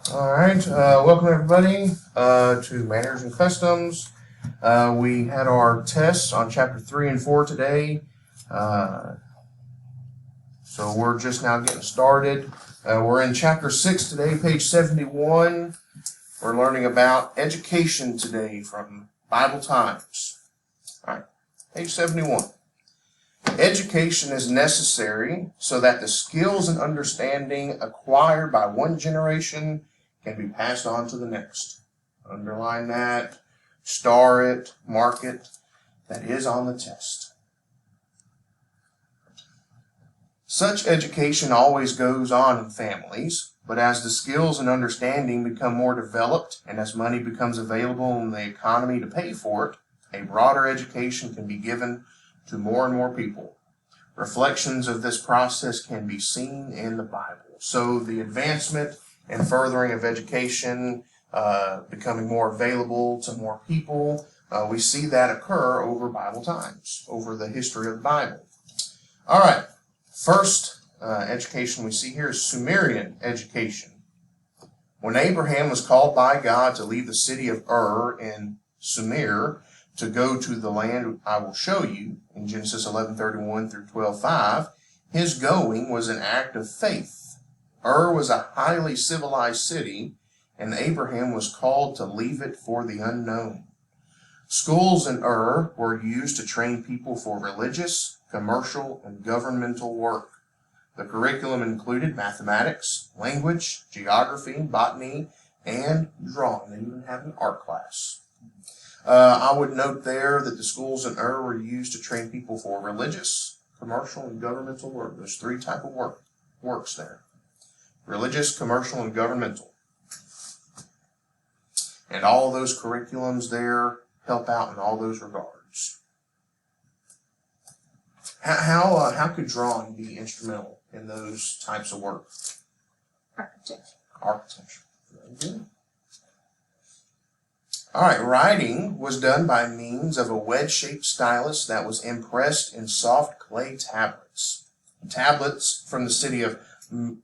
All right, welcome everybody to Manners and Customs. We had our tests on chapter 3 and 4 today, so we're just now getting started. We're in chapter 6 today, page 71. We're learning about education today from Bible Times. All right, page 71. Education is necessary so that the skills and understanding acquired by one generation can be passed on to the next. Underline that, star it, mark it. That is on the test. Such education always goes on in families, but as the skills and understanding become more developed and as money becomes available in the economy to pay for it, a broader education can be given to more and more people. Reflections of this process can be seen in the Bible. So the advancement and furthering of education, becoming more available to more people, we see that occur over Bible times, over the history of the Bible. All right, first education we see here is Sumerian education. When Abraham was called by God to leave the city of Ur in Sumer to go to the land I will show you, in Genesis 11:31 through 12:5, his going was an act of faith. Ur was a highly civilized city, and Abraham was called to leave it for the unknown. Schools in Ur were used to train people for religious, commercial, and governmental work. The curriculum included mathematics, language, geography, botany, and drawing. They even had an art class. I would note there that the schools in Ur were used to train people for religious, commercial, and governmental work. There's three types of works there. Religious, commercial, and governmental. And all of those curriculums there help out in all those regards. How could drawing be instrumental in those types of work? Architecture. Very good. All right, writing was done by means of a wedge-shaped stylus that was impressed in soft clay tablets. Tablets from the city of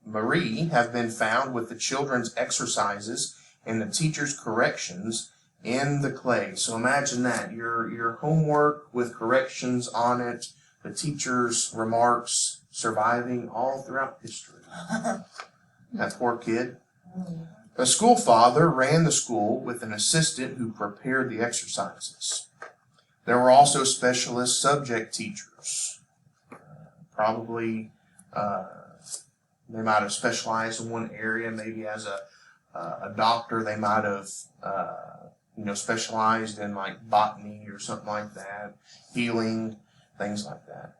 Marie have been found with the children's exercises and the teacher's corrections in the clay. So imagine that, your homework with corrections on it, the teacher's remarks surviving all throughout history. That poor kid. A school father ran the school with an assistant who prepared the exercises. There were also specialist subject teachers. Probably they might have specialized in one area. Maybe as a doctor, they might have specialized in like botany or something like that, healing, things like that.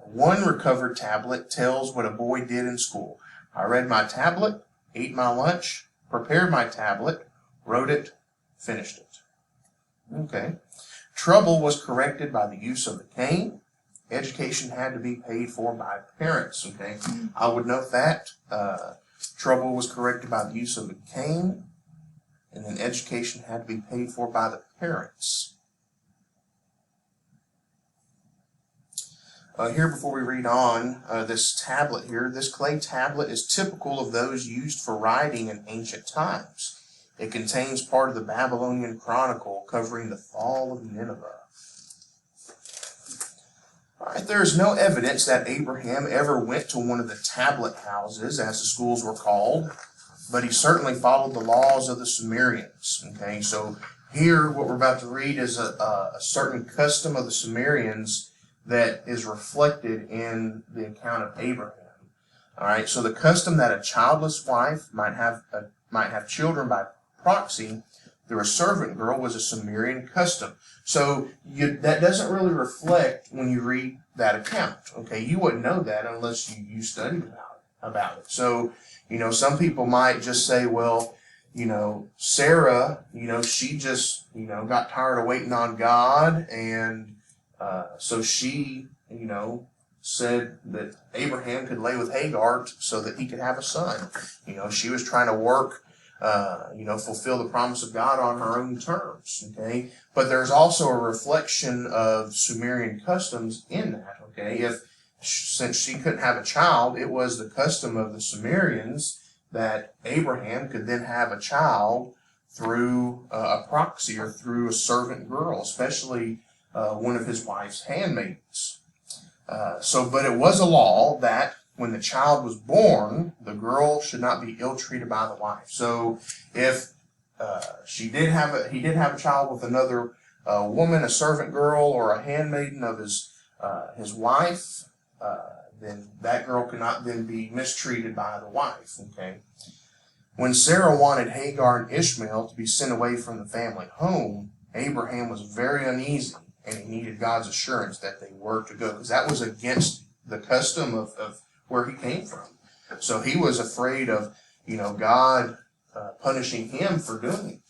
One recovered tablet tells what a boy did in school. I read my tablet, ate my lunch, prepared my tablet, wrote it, finished it. Okay. Trouble was corrected by the use of the cane. Education had to be paid for by parents. Okay. I would note that. Trouble was corrected by the use of the cane. And then education had to be paid for by the parents. Here, before we read on, this tablet here, this clay tablet is typical of those used for writing in ancient times. It contains part of the Babylonian Chronicle covering the fall of Nineveh. All right, there is no evidence that Abraham ever went to one of the tablet houses, as the schools were called, but he certainly followed the laws of the Sumerians. Okay, so here, what we're about to read is a certain custom of the Sumerians that is reflected in the account of Abraham. All right, so the custom that a childless wife might have children by proxy through a servant girl was a Sumerian custom. So that doesn't really reflect when you read that account. Okay, you wouldn't know that unless you studied about it. So some people might just say, well, Sarah, she just got tired of waiting on God, and so she, said that Abraham could lay with Hagar so that he could have a son. She was trying to work, fulfill the promise of God on her own terms. Okay, but there's also a reflection of Sumerian customs in that. Okay, since she couldn't have a child, it was the custom of the Sumerians that Abraham could then have a child through a proxy or through a servant girl, especially one of his wife's handmaidens. But it was a law that when the child was born, the girl should not be ill-treated by the wife. So if he did have a child with another woman, a servant girl, or a handmaiden of his wife, then that girl could not then be mistreated by the wife. Okay. When Sarah wanted Hagar and Ishmael to be sent away from the family home, Abraham was very uneasy, and he needed God's assurance that they were to go, because that was against the custom of where he came from. So he was afraid of, God punishing him for doing it.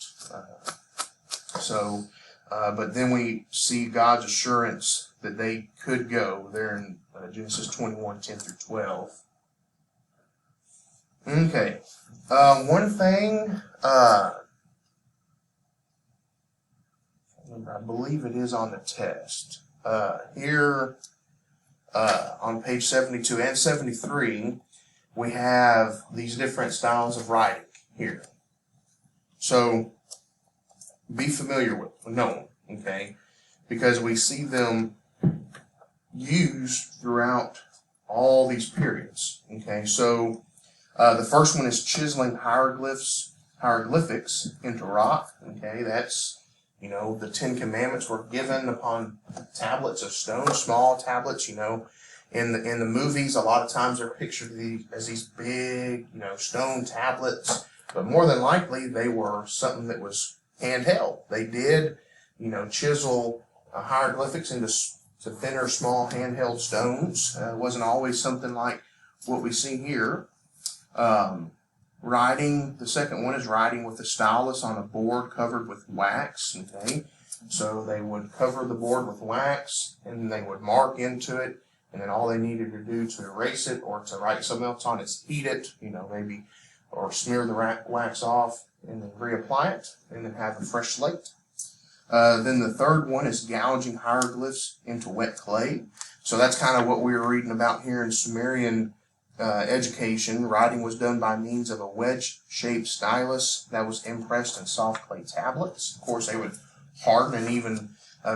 But then we see God's assurance that they could go there in Genesis 21:10 through 12. Okay. One thing, I believe it is on the test. Here on page 72 and 73, we have these different styles of writing here. So be familiar with them, know them, okay? Because we see them used throughout all these periods, okay? So the first one is chiseling hieroglyphics into rock, okay? That's, the Ten Commandments were given upon tablets of stone, small tablets, In the movies, a lot of times they're pictured as these big, stone tablets, but more than likely they were something that was handheld. They did, chisel hieroglyphics into thinner, small handheld stones. It wasn't always something like what we see here. Writing, the second one is writing with a stylus on a board covered with wax. Okay, so they would cover the board with wax, and they would mark into it. And then all they needed to do to erase it or to write something else on is heat it, maybe, or smear the wax off and then reapply it and then have a fresh slate. Then the third one is gouging hieroglyphs into wet clay. So that's kind of what we were reading about here in Sumerian education. Writing was done by means of a wedge-shaped stylus that was impressed in soft clay tablets. Of course, they would harden and even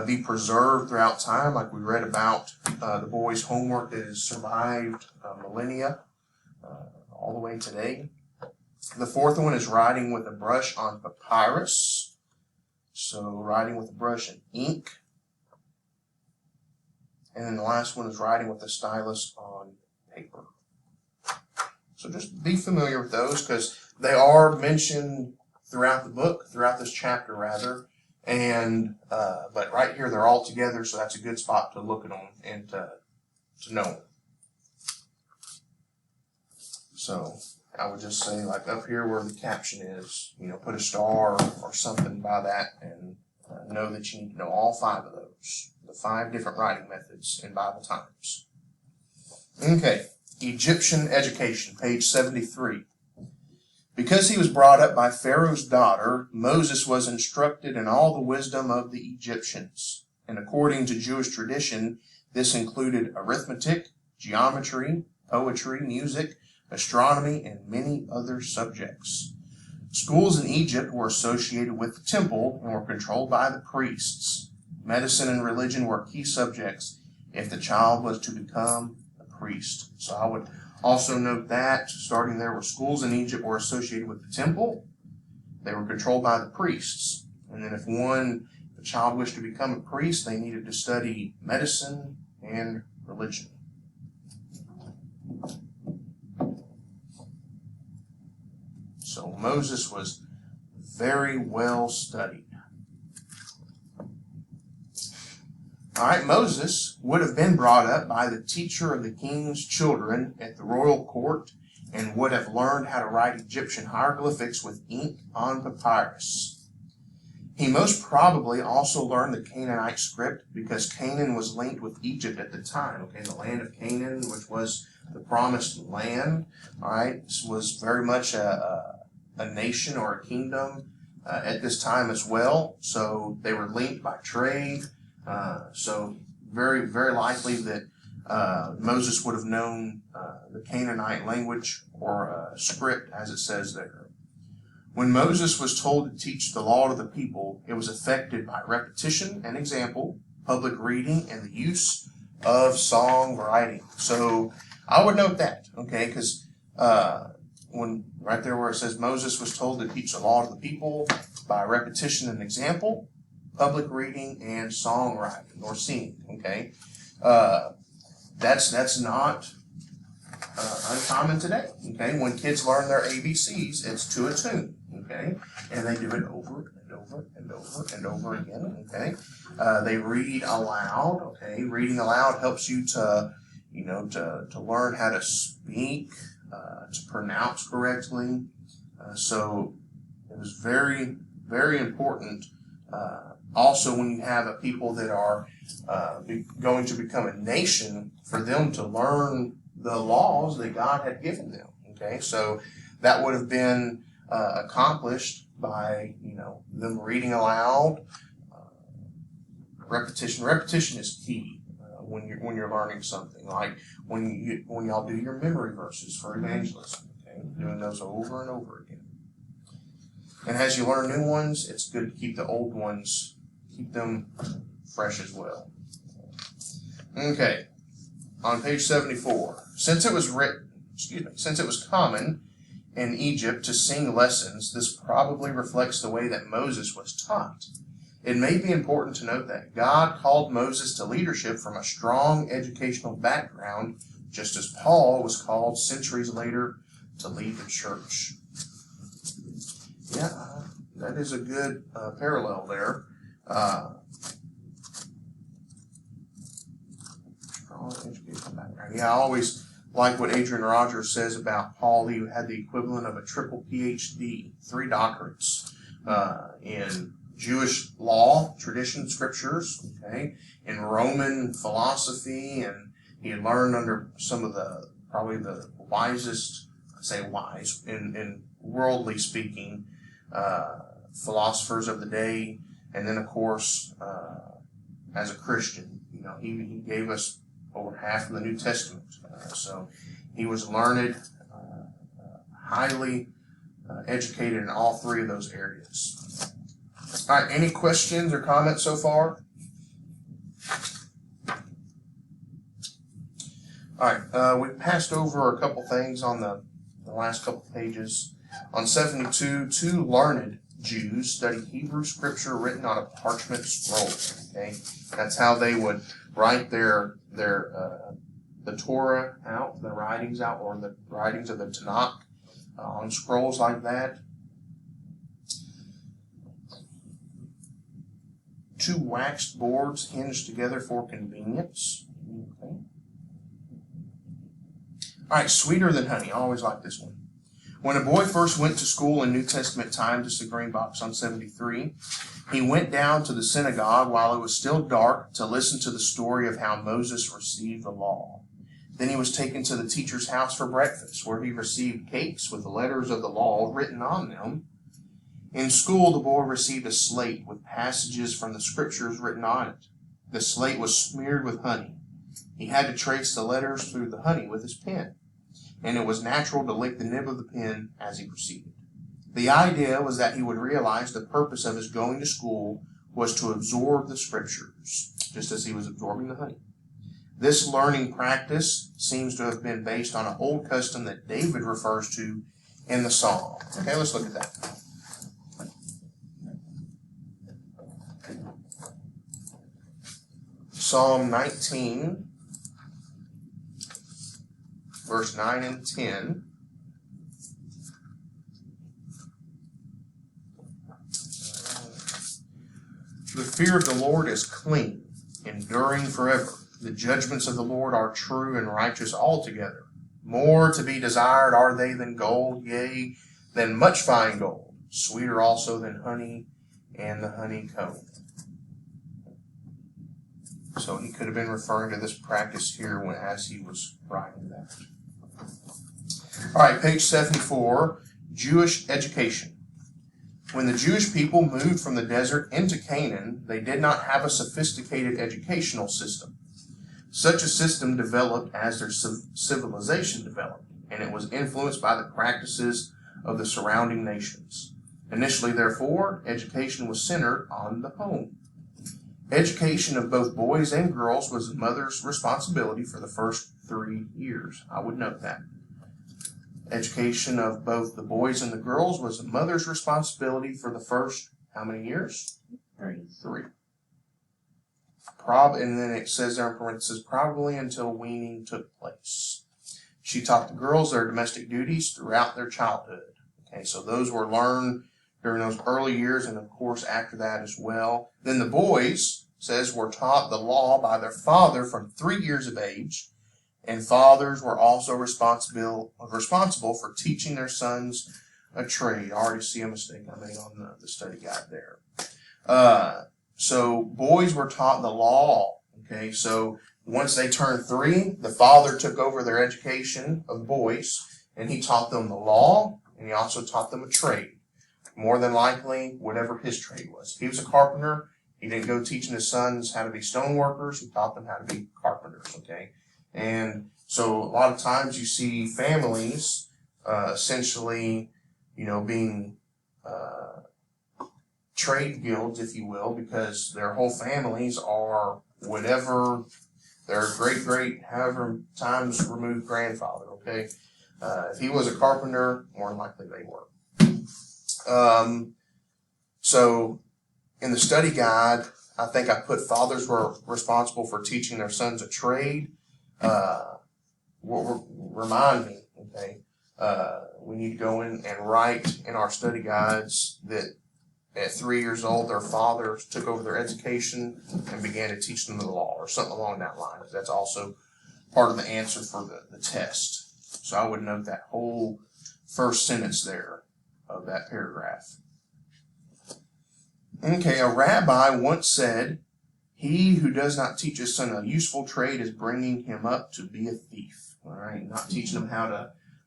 be preserved throughout time, like we read about the boys' homework that has survived millennia all the way today. The fourth one is writing with a brush on papyrus. So writing with a brush and ink. And then the last one is writing with a stylus on paper. So just be familiar with those because they are mentioned throughout the book, throughout this chapter rather. And but right here they're all together, so that's a good spot to look at them and to know them. So I would just say, like up here where the caption is, put a star or something by that, and know that you need to know all 5 of those, the 5 different writing methods in Bible times. Okay, Egyptian education, page 73. Because he was brought up by Pharaoh's daughter, Moses was instructed in all the wisdom of the Egyptians. And according to Jewish tradition, this included arithmetic, geometry, poetry, music, astronomy, and many other subjects. Schools in Egypt were associated with the temple and were controlled by the priests. Medicine and religion were key subjects if the child was to become a priest. So I would also note that, starting there, where schools in Egypt were associated with the temple, they were controlled by the priests. And then if a child wished to become a priest, they needed to study medicine and religion. So Moses was very well studied. All right, Moses would have been brought up by the teacher of the king's children at the royal court and would have learned how to write Egyptian hieroglyphics with ink on papyrus. He most probably also learned the Canaanite script because Canaan was linked with Egypt at the time. Okay, the land of Canaan, which was the promised land, all right, was very much a nation or a kingdom at this time as well. So they were linked by trade. So very, very likely that Moses would have known the Canaanite language, or script, as it says there. When Moses was told to teach the law to the people, it was effected by repetition and example, public reading, and the use of song writing. So I would note that, okay, because when right there where it says Moses was told to teach the law to the people by repetition and example, public reading, and songwriting or singing, okay, that's not uncommon today. Okay, when kids learn their ABCs, it's to a tune. Okay, and they do it over and over and over and over again. Okay, they read aloud. Okay, reading aloud helps you to learn how to speak, to pronounce correctly. So it was very, very important. Also, when you have a people that are going to become a nation, for them to learn the laws that God had given them. Okay, so that would have been accomplished by them reading aloud. Repetition. Repetition is key when you're learning something. Like when y'all do your memory verses for evangelism. Okay, doing those over and over again. And as you learn new ones, it's good to keep the old ones, keep them fresh as well. Okay, on page 74, since it was common in Egypt to sing lessons, this probably reflects the way that Moses was taught. It may be important to note that God called Moses to leadership from a strong educational background, just as Paul was called centuries later to lead the church. Yeah, that is a good parallel there. Strong educational background. Yeah, I always like what Adrian Rogers says about Paul. He had the equivalent of a triple PhD, 3 doctorates in Jewish law, tradition, scriptures, okay, in Roman philosophy, and he had learned under some of probably the wisest, I say wise, in worldly speaking, philosophers of the day. And then, of course, as a Christian, he gave us over half of the New Testament. So he was learned, highly educated in all 3 of those areas. All right, any questions or comments so far? All right, we passed over a couple things on the last couple pages. On 72, 2 learned Jews studied Hebrew scripture written on a parchment scroll. Okay, that's how they would write the Torah out, the writings out, or the writings of the Tanakh on scrolls like that. 2 waxed boards hinged together for convenience. Okay. All right, sweeter than honey. I always like this one. When a boy first went to school in New Testament time, this is the green box on 73, he went down to the synagogue while it was still dark to listen to the story of how Moses received the law. Then he was taken to the teacher's house for breakfast, where he received cakes with the letters of the law written on them. In school, the boy received a slate with passages from the scriptures written on it. The slate was smeared with honey. He had to trace the letters through the honey with his pen, and it was natural to lick the nib of the pen as he proceeded. The idea was that he would realize the purpose of his going to school was to absorb the scriptures, just as he was absorbing the honey. This learning practice seems to have been based on an old custom that David refers to in the Psalm. Okay, let's look at that. Psalm 19, verse 9 and 10. The fear of the Lord is clean, enduring forever. The judgments of the Lord are true and righteous altogether. More to be desired are they than gold, yea, than much fine gold, sweeter also than honey and the honeycomb. So he could have been referring to this practice here as he was writing that. All right, page 74, Jewish education. When the Jewish people moved from the desert into Canaan, they did not have a sophisticated educational system. Such a system developed as their civilization developed, and it was influenced by the practices of the surrounding nations. Initially, therefore, education was centered on the home. Education of both boys and girls was the mother's responsibility for the first 3 years. I would note that. Education of both the boys and the girls was the mother's responsibility for the first, how many years? 3. And then it says there in parentheses, probably until weaning took place. She taught the girls their domestic duties throughout their childhood. Okay, so those were learned during those early years, and of course after that as well. Then the boys, says, were taught the law by their father from 3 years of age, and fathers were also responsible for teaching their sons a trade. I already see a mistake I made on the study guide there. So boys were taught the law. Okay, so once they turned 3, the father took over their education of boys, and he taught them the law, and he also taught them a trade. More than likely, whatever his trade was. If he was a carpenter, he didn't go teaching his sons how to be stone workers. He taught them how to be carpenters. Okay, and so a lot of times you see families essentially, being trade guilds, if you will, because their whole families are whatever their great, however times removed grandfather, okay? If he was a carpenter, more than likely they were. So in the study guide, I think I put fathers were responsible for teaching their sons a trade. Remind me, okay? We need to go in and write in our study guides that at 3 years old, their fathers took over their education and began to teach them the law, or something along that line. That's also part of the answer for the test. So I would note that whole first sentence there of that paragraph. Okay, a rabbi once said, "He who does not teach his son a useful trade is bringing him up to be a thief." All right, not teaching him how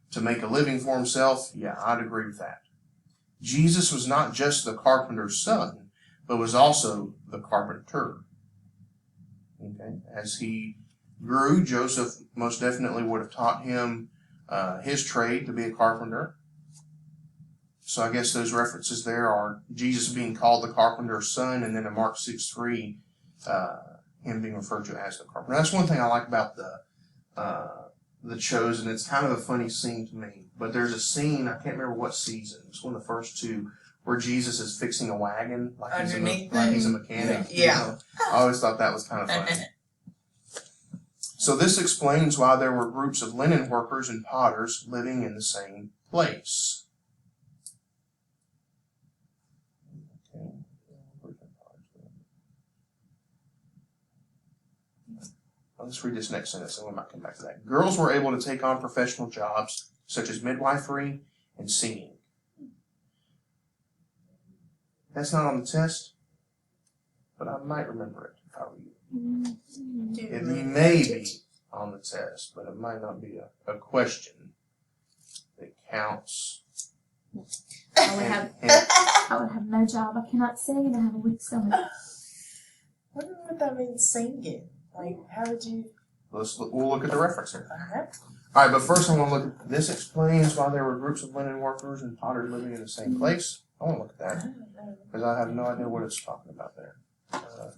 to make a living for himself. Yeah, I'd agree with that. Jesus was not just the carpenter's son, but was also the carpenter. Okay, as he grew, Joseph most definitely would have taught him his trade to be a carpenter. So I guess those references there are Jesus being called the carpenter's son, and then in Mark 6:3, him being referred to as the carpenter. That's one thing I like about the Chosen. It's kind of a funny scene to me. But there's a scene, I can't remember what season, it's one of the first 2, where Jesus is fixing a wagon like he's a mechanic. Yeah. I always thought that was kind of funny. So this explains why there were groups of linen workers and potters living in the same place. Let's read this next sentence, and we might come back to that. Girls were able to take on professional jobs such as midwifery and singing. That's not on the test, but I might remember it if I were you. It may be on the test, but it might not be a question that counts. I would have no job. I cannot sing, and I have a weak stomach. I wonder what that means, singing. Like, how would you? We'll look at the reference here. Uh-huh. All right, but first I want to look at this. Explains why there were groups of linen workers and potters living in the same place. I want to look at that because I have no idea what it's talking about there.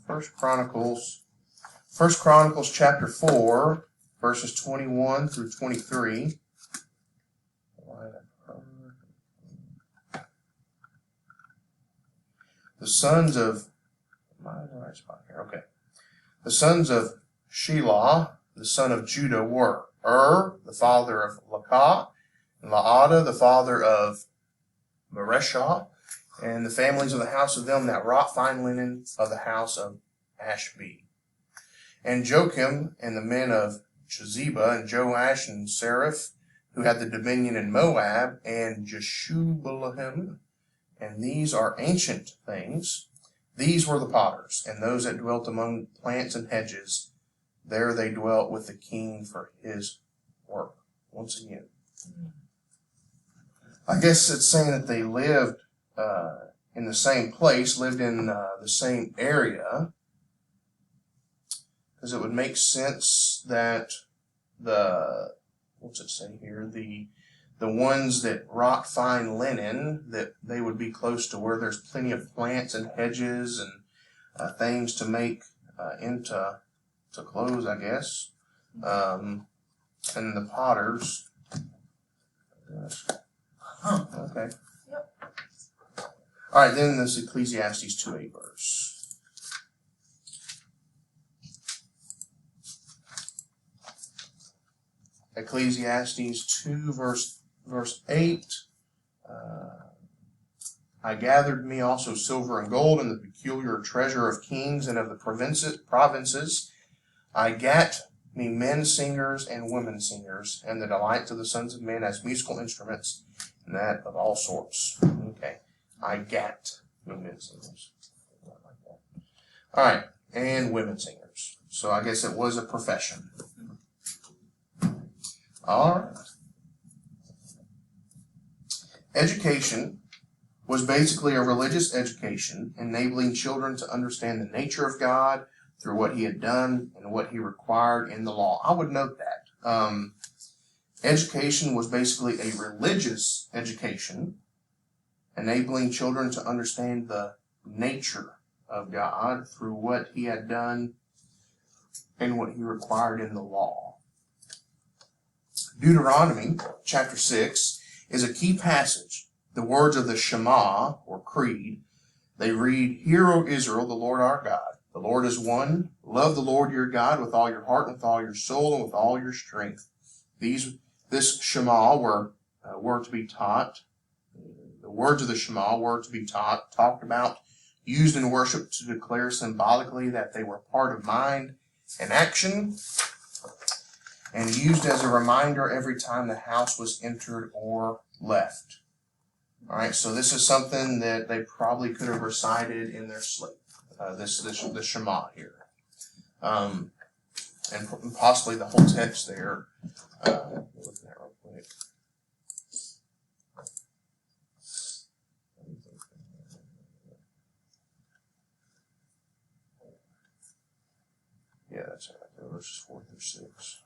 First Chronicles chapter 4, verses 21 through 23. The sons of The sons of Shelah, the son of Judah, were the father of Lakah, and Laada, the father of Mareshah, and the families of the house of them that wrought fine linen of the house of Ashbee. And Joachim and the men of Chezeba, and Joash and Seraph, who had the dominion in Moab, and Jeshubalaim, and these are ancient things. These were the potters, and those that dwelt among plants and hedges. There they dwelt with the king for his work. Once again, I guess it's saying that they lived in the same place, lived in the same area. because it would make sense that what's it say here? The ones that rot fine linen, that they would be close to where there's plenty of plants and hedges and things to make into clothes, I guess. And the potters. Okay. Yep. All right, then this Ecclesiastes 2:8 verse. Ecclesiastes 2 verse 8. I gathered me also silver and gold and the peculiar treasure of kings and of the provinces. I gat me men singers and women singers, and the delights of the sons of men as musical instruments, and that of all sorts. Okay. I gat me men singers. All right, and women singers. So I guess it was a profession. All right. Education was basically a religious education, enabling children to understand the nature of God through what he had done and what he required in the law. I would note that. Education was basically a religious education, enabling children to understand the nature of God through what he had done and what he required in the law. Deuteronomy chapter 6 is a key passage. The words of the Shema, or Creed, they read, "Hear, O Israel, the Lord our God. The Lord is one. Love the Lord your God with all your heart, and with all your soul, and with all your strength." This Shema were to be taught. The words of the Shema were to be talked about, used in worship to declare symbolically that they were part of mind and action, and used as a reminder every time the house was entered or left. All right, so this is something that they probably could have recited in their sleep. The Shema here, and possibly the whole text there. Look at that real quick. Yeah, that's right. Verses 4 through 6.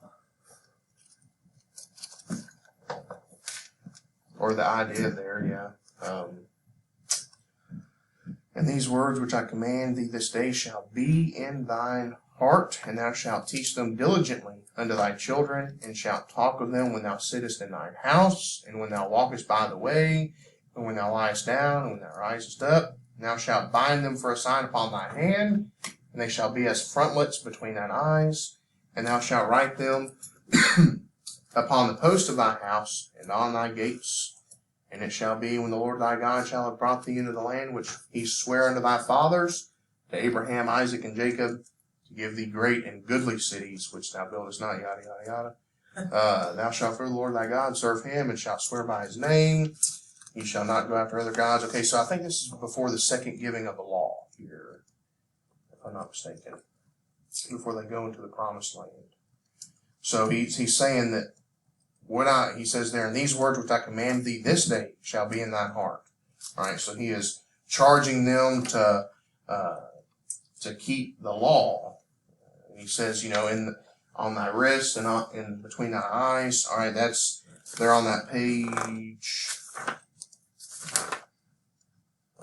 Or the idea there, yeah. And these words which I command thee this day shall be in thine heart, and thou shalt teach them diligently unto thy children, and shalt talk of them when thou sittest in thine house, and when thou walkest by the way, and when thou liest down, and when thou risest up. And thou shalt bind them for a sign upon thy hand, and they shall be as frontlets between thine eyes, and thou shalt write them upon the post of thy house, and on thy gates. And it shall be, when the Lord thy God shall have brought thee into the land which he sware unto thy fathers, to Abraham, Isaac, and Jacob, to give thee great and goodly cities, which thou buildest not, yada, yada, yada. Thou shalt fear the Lord thy God, serve him, and shalt swear by his name. You shall not go after other gods. Okay, so I think this is before the second giving of the law here, if I'm not mistaken, before they go into the promised land. So he's saying that he says there, "And these words which I command thee this day shall be in thine heart." All right, so he is charging them to keep the law. He says, on thy wrist and in between thy eyes. All right, they're on that page.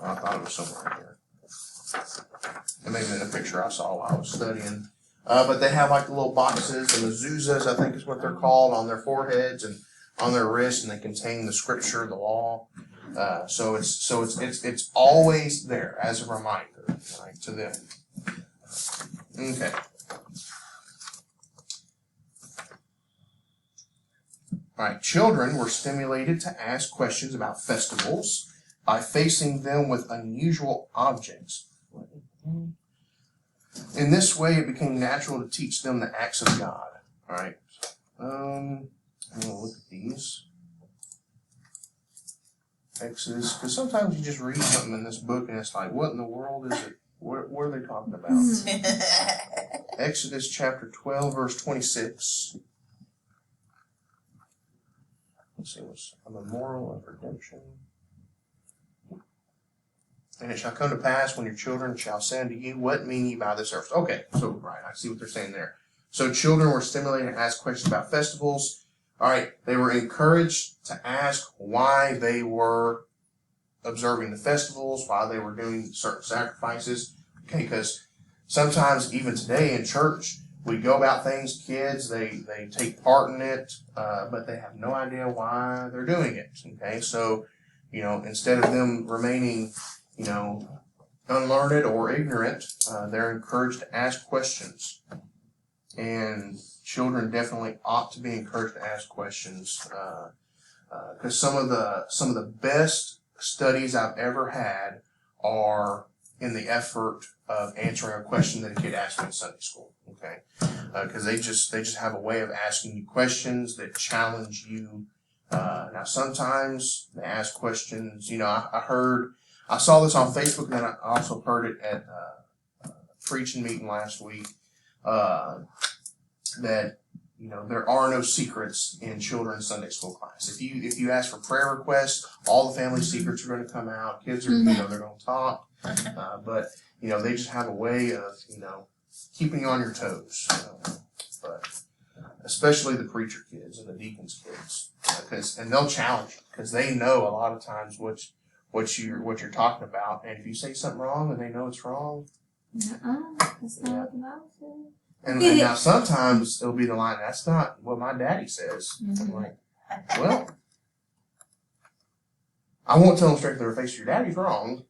I thought it was somewhere here. And maybe in the picture I saw while I was studying. But they have like the little boxes, the mezuzahs, I think is what they're called, on their foreheads and on their wrists, and they contain the scripture, the law. So it's always there as a reminder, right, to them. Okay. All right. Children were stimulated to ask questions about festivals by facing them with unusual objects. In this way, it became natural to teach them the acts of God. All right. I'm going to look at these. Exodus, because sometimes you just read something in this book and it's like, what in the world is it? What are they talking about? Exodus chapter 12, verse 26. Let's see, what's a memorial of redemption. And And it shall come to pass when your children shall say unto you, what mean ye by this earth? Okay, so right, I see what they're saying there. So children were stimulated to ask questions about festivals. All right, they were encouraged to ask why they were observing the festivals, why they were doing certain sacrifices. Okay, because sometimes even today in church, we go about things, kids, they take part in it, but they have no idea why they're doing it. Okay, so, instead of them remaining, unlearned or ignorant, they're encouraged to ask questions. And children definitely ought to be encouraged to ask questions, because some of the best studies I've ever had are in the effort of answering a question that a kid asked me in Sunday school. Okay, because they just have a way of asking you questions that challenge you. Now sometimes they ask questions. I saw this on Facebook, and then I also heard it at a preaching meeting last week. That there are no secrets in children's Sunday school class. If you ask for prayer requests, all the family secrets are going to come out. Kids are they're going to talk, but they just have a way of keeping you on your toes. But especially the preacher kids and the deacons kids, and they'll challenge you because they know a lot of times what you're talking about, and if you say something wrong and they know it's wrong, that's not what the Bible says. And now sometimes it'll be the line, that's not what my daddy says. I'm like, well, I won't tell them straight to their face, your daddy's wrong.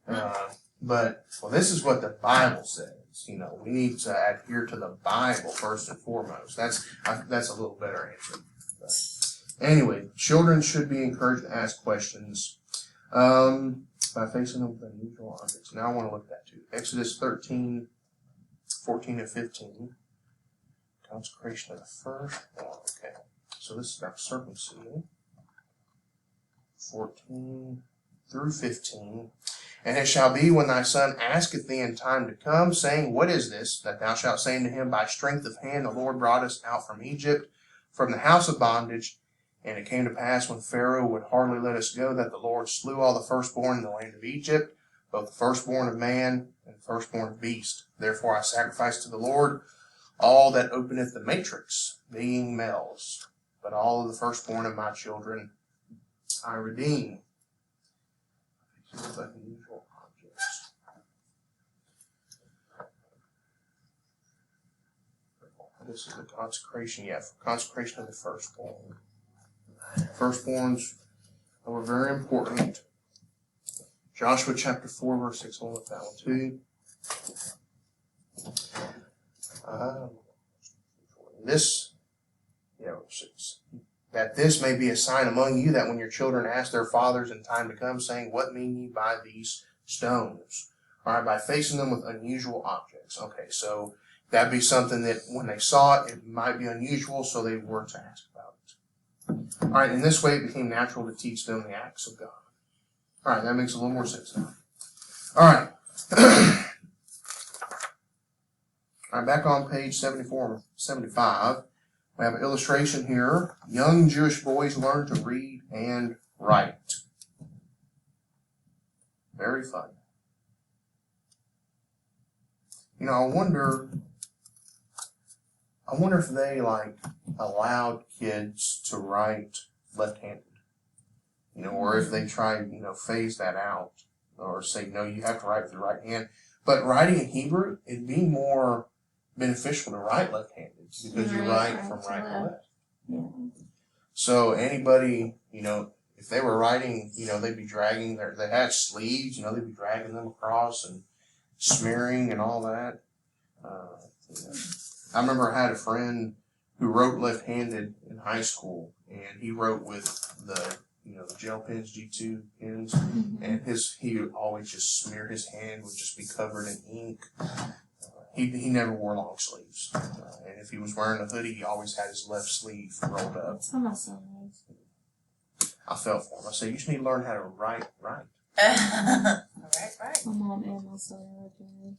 But this is what the Bible says. We need to adhere to the Bible first and foremost. That's a little better answer. But anyway, children should be encouraged to ask questions by facing them with unusual objects. Now I want to look at that too. Exodus 13, 14 and 15. Consecration of the firstborn. Okay, so this is about circumcision. 14 through 15. And it shall be when thy son asketh thee in time to come, saying, what is this? That thou shalt say unto him, by strength of hand the Lord brought us out from Egypt, from the house of bondage. And it came to pass when Pharaoh would hardly let us go, that the Lord slew all the firstborn in the land of Egypt, both the firstborn of man and the firstborn of beast. Therefore I sacrifice to the Lord all that openeth the matrix, being males, but all of the firstborn of my children I redeem. Unusual objects. This is the consecration, for consecration of the firstborn. Firstborns were very important. Joshua chapter 4, verse 6, I'll look at that one too. That this may be a sign among you, that when your children ask their fathers in time to come, saying, what mean ye by these stones? All right, by facing them with unusual objects. Okay, so that'd be something that when they saw it, it might be unusual, so they were to ask about it. All right, in this way it became natural to teach them the acts of God. All right, that makes a little more sense now. All right. All right, back on page 74 and 75, we have an illustration here. Young Jewish boys learn to read and write. Very fun. I wonder if they allowed kids to write left-handed. Or if they try, phase that out, or say, no, you have to write with your right hand. But writing in Hebrew, it'd be more beneficial to write left-handed because you write from right to left. Yeah. So anybody, if they were writing, they'd be dragging they had sleeves, they'd be dragging them across and smearing and all that. I remember I had a friend who wrote left-handed in high school, and he wrote with the gel pens, G2 pens, and he would always just smear his hand, would just be covered in ink. He never wore long sleeves. And if he was wearing a hoodie, he always had his left sleeve rolled up. That's how my son is. I felt for him. I said, you just need to learn how to write. Right. My mom and my son are doing.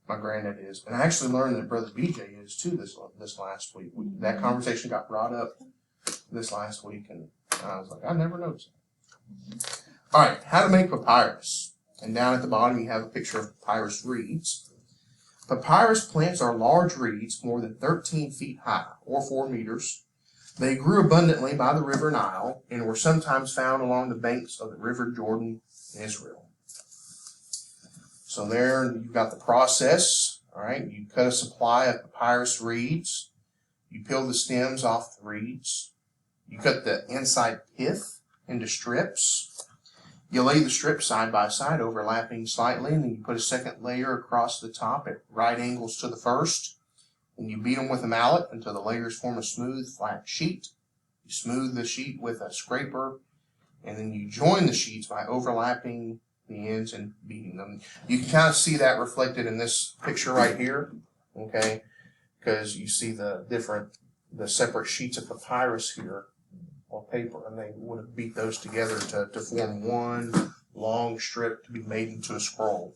My granddad is. And I actually learned that Brother BJ is too this last week. That conversation got brought up this last week, and I was like, I never noticed. All right, how to make papyrus. And down at the bottom you have a picture of papyrus reeds. Papyrus plants are large reeds more than 13 feet high, or 4 meters. They grew abundantly by the river Nile and were sometimes found along the banks of the river Jordan in Israel. So there you've got the process. All right, you cut a supply of papyrus reeds. You peel the stems off the reeds. You cut the inside pith into strips. You lay the strips side by side, overlapping slightly, and then you put a second layer across the top at right angles to the first. And you beat them with a mallet until the layers form a smooth, flat sheet. You smooth the sheet with a scraper, and then you join the sheets by overlapping the ends and beating them. You can kind of see that reflected in this picture right here, okay? Because you see the separate sheets of papyrus here or paper, and they would have beat those together to form one long strip to be made into a scroll.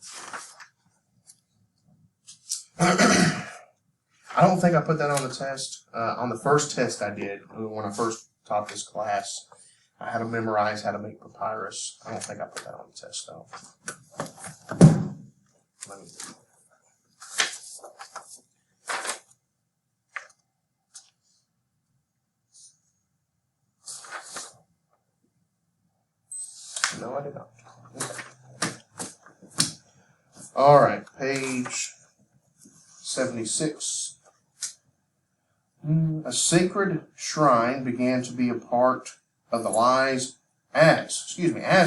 I don't think I put that on the test. On the first test I did, when I first taught this class, I had to memorize how to make papyrus. I don't think I put that on the test, though. Let me No, I did not. Okay. All right, page 76. A sacred shrine began to be a part of the lives as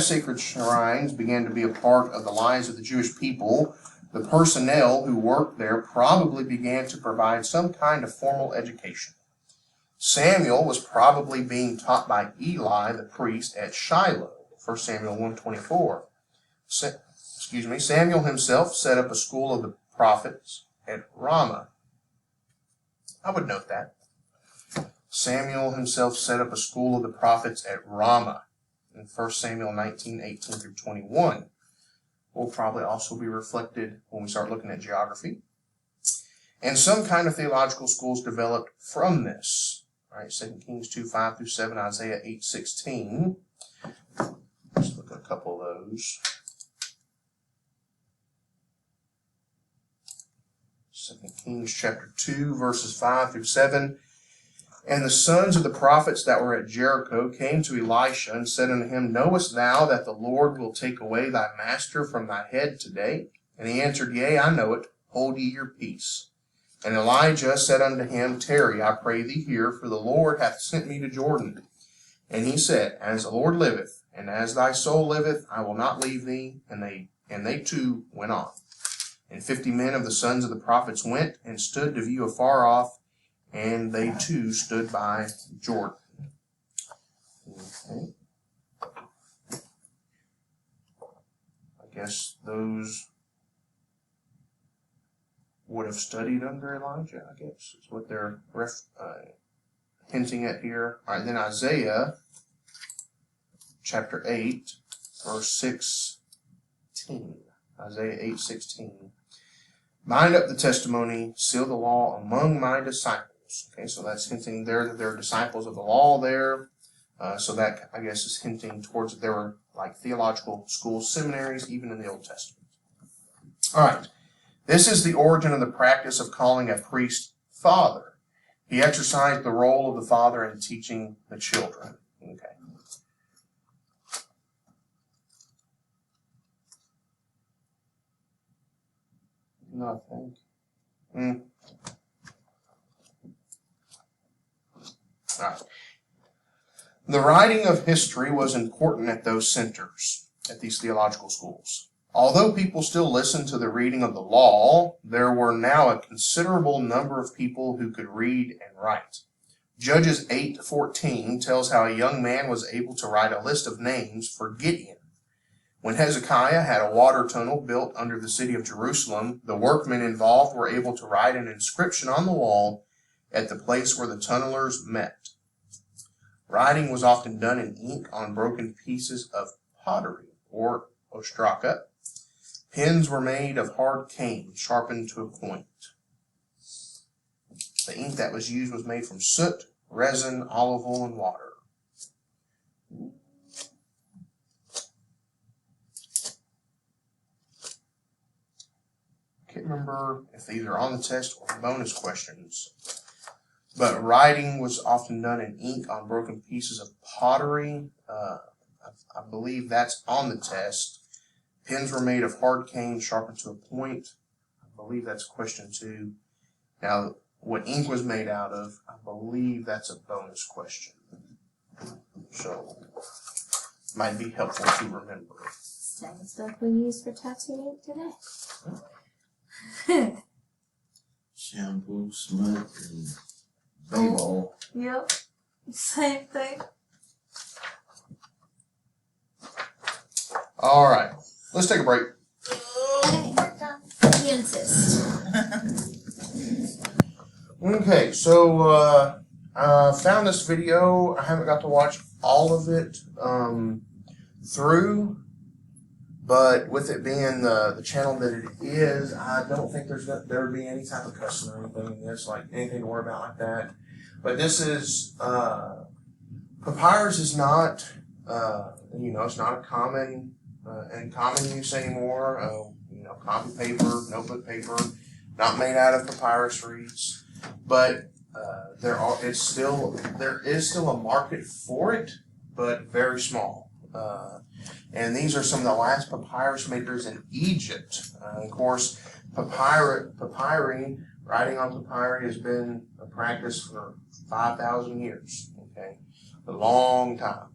sacred shrines began to be a part of the lives of the Jewish people, the personnel who worked there probably began to provide some kind of formal education. Samuel was probably being taught by Eli the priest at Shiloh, 1 Samuel 1:24. Samuel himself set up a school of the prophets at Ramah. I would note that. Samuel himself set up a school of the prophets at Ramah in 1 Samuel 19:18-21. Will probably also be reflected when we start looking at geography. And some kind of theological schools developed from this. All right, 2 Kings 2:5-7, Isaiah 8:16. Let's look at a couple of those. 2 Kings chapter 2, verses 5-7. And the sons of the prophets that were at Jericho came to Elisha and said unto him, Knowest thou that the Lord will take away thy master from thy head today? And he answered, Yea, I know it. Hold ye your peace. And Elijah said unto him, Tarry, I pray thee here, for the Lord hath sent me to Jordan. And he said, As the Lord liveth, and as thy soul liveth, I will not leave thee. And they too went on. And 50 men of the sons of the prophets went and stood to view afar off, and they too stood by Jordan. Okay. I guess those would have studied under Elijah, I guess, is what they're hinting at here. All right, then Isaiah chapter 8, verse 16. Isaiah 8:16. Bind up the testimony, seal the law among my disciples. Okay, so that's hinting there that they're disciples of the law there. So that, I guess, is hinting towards that there were like theological schools, seminaries, even in the Old Testament. All right. This is the origin of the practice of calling a priest father. He exercised the role of the father in teaching the children. Okay. Nothing. All right. The writing of history was important at those centers, at these theological schools. Although people still listened to the reading of the law, there were now a considerable number of people who could read and write. Judges 8:14 tells how a young man was able to write a list of names for Gideon. When Hezekiah had a water tunnel built under the city of Jerusalem, the workmen involved were able to write an inscription on the wall at the place where the tunnelers met. Writing was often done in ink on broken pieces of pottery, or ostraka. Pens were made of hard cane, sharpened to a point. The ink that was used was made from soot, resin, olive oil, and water. can't remember if these are on the test or bonus questions. But writing was often done in ink on broken pieces of pottery. I believe that's on the test. Pens were made of hard cane sharpened to a point. I believe that's question 2. Now, what ink was made out of, I believe that's a bonus question. So, might be helpful to remember. Same stuff we use for tattoo ink today. Shampoo, smut, and Bayball. Yep. Same thing. All right, let's take a break. Okay. You insist. Okay, so I found this video. I haven't got to watch all of it through, but with it being the channel that it is, I don't think there would be any type of cussing or anything in this, like anything to worry about like that. But this is papyrus is not it's not a common in common use anymore. Copy paper, notebook paper, not made out of papyrus reeds, but there is still a market for it, but very small. And these are some of the last papyrus makers in Egypt. Of course, papyri, writing on papyri has been a practice for 5,000 years. Okay, a long time.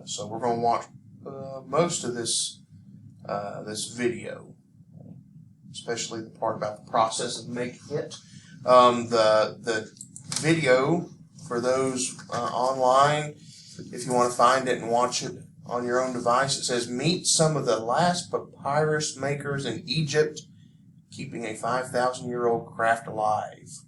So we're going to watch most of this video, especially the part about the process of making it. The video for those online, if you want to find it and watch it on your own device, it says meet some of the last papyrus makers in Egypt, keeping a 5,000-year-old craft alive.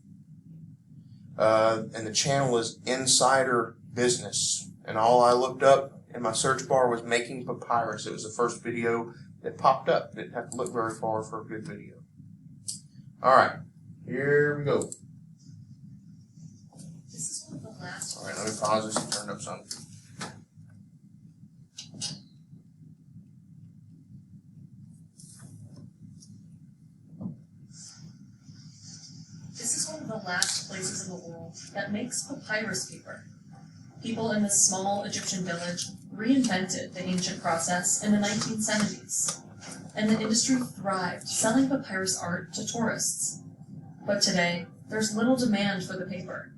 And the channel is Insider Business. And all I looked up in my search bar was making papyrus. It was the first video that popped up. Didn't have to look very far for a good video. All right, here we go. This is one of the last. All right, let me pause this and turn up something. This is one of the last places in the world that makes papyrus paper. People in this small Egyptian village reinvented the ancient process in the 1970s, and the industry thrived, selling papyrus art to tourists. But today, there's little demand for the paper,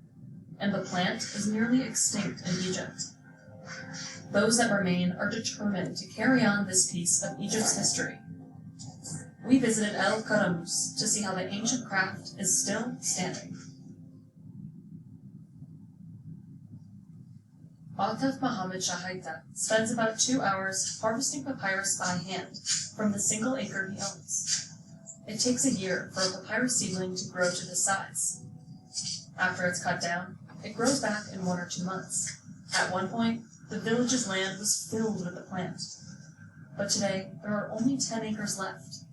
and the plant is nearly extinct in Egypt. Those that remain are determined to carry on this piece of Egypt's history. We visited El Karamus to see how the ancient craft is still standing. Ataf Mohammed Shahaita spends about 2 hours harvesting papyrus by hand from the single acre he owns. It takes a year for a papyrus seedling to grow to this size. After it's cut down, it grows back in 1 or 2 months. At one point, the village's land was filled with the plant. But today, there are only 10 acres left.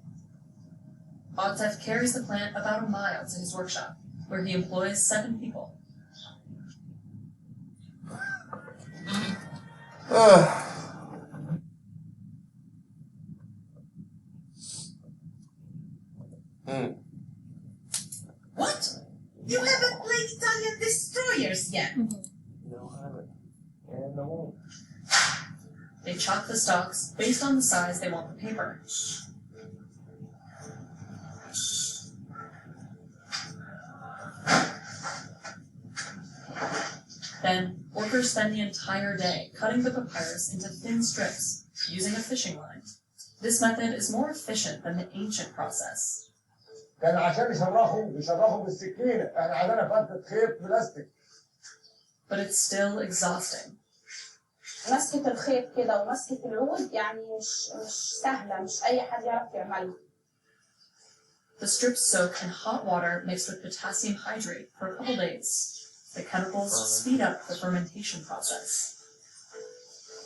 Ataf carries the plant about a mile to his workshop, where he employs 7 people. What? You haven't played Italian Destroyers yet? No, I haven't. And I won't. They chop the stalks based on the size they want the paper. Then, workers spend the entire day cutting the papyrus into thin strips using a fishing line. This method is more efficient than the ancient process. كان عشان يشرحوا بالسكينه احنا عندنا فتره خيط بلاستيك. But it's still exhausting. مسكة الخيط كده ومسكة العود يعني مش سهلة، مش أي حد يعرف يعملها. The strips soak in hot water mixed with potassium hydrate for a couple days. The chemicals speed up the fermentation process.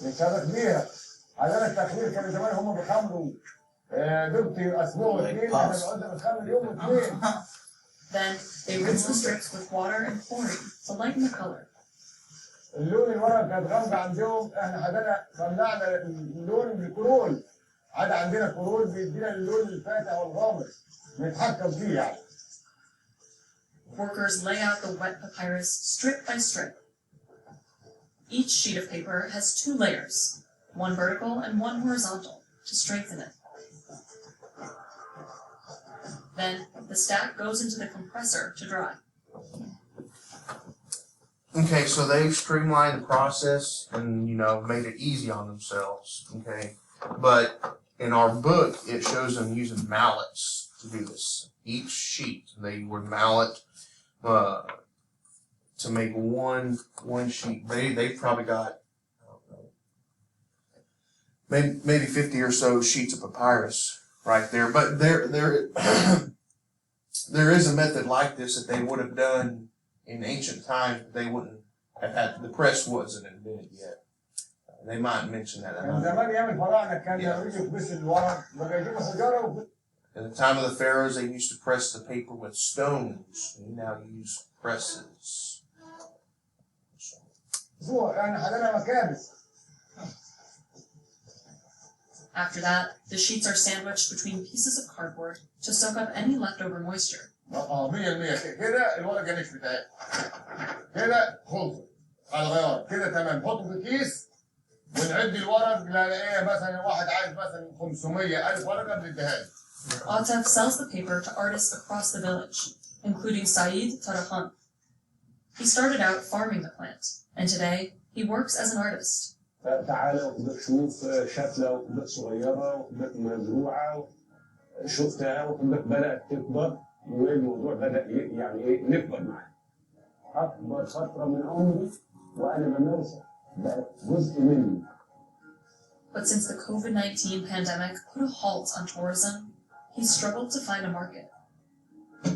نشارة كبيرة. عندنا التخمير كان زمان هم بيخمروا دبتي أسبوع واثنين احنا بنقعد نخمر يوم واثنين. Then they rinse the strips with water and chlorine to lighten the color. اللون الورق كانت غامقة عندهم احنا عندنا صنعنا اللون بالكرول. عاد عندنا كرول بيدينا اللون الفاتح والغامق. نتحكم فيه يعني. Workers lay out the wet papyrus strip by strip. Each sheet of paper has 2 layers, one vertical and one horizontal, to strengthen it. Then the stack goes into the compressor to dry. Okay, so they've streamlined the process and, made it easy on themselves. Okay, but in our book, it shows them using mallets to do this. Each sheet, they would mallet to make one sheet. They probably got, I don't know, maybe 50 or so sheets of papyrus right there. But there there is a method like this that they would have done in ancient times, but they wouldn't have had, the press wasn't invented yet. They might mention that. كان زمان أيام الفراعنة كان يجوا يكبسوا الورق بقى يجيبوا حجارة. In the time of the pharaohs, they used to press the paper with stones. We now use presses. شو يعني حضرنا مكابس. After that, the sheets are sandwiched between pieces of cardboard to soak up any leftover moisture. 100% كده الورقة نشفت اهي. كده خلصت على الغيار كده تمام. نحطه في كيس ونعد الورق نلاقيه مثلا واحد عايز مثلا 500,000 ورقة بنديها له. Atef sells the paper to artists across the village, including Saeed Tarahan. He started out farming the plant, and today he works as an artist. تعالى وخدك شوف شتلة وخدك صغيرة وخدك مزروعة شفتها وخدك بدأت تكبر والموضوع بدأ يعني ايه نكبر معاه. أكبر فترة من عمري وأنا بمارسها بقت جزء مني. But since the COVID-19 pandemic put a halt on tourism, he struggled to find a market.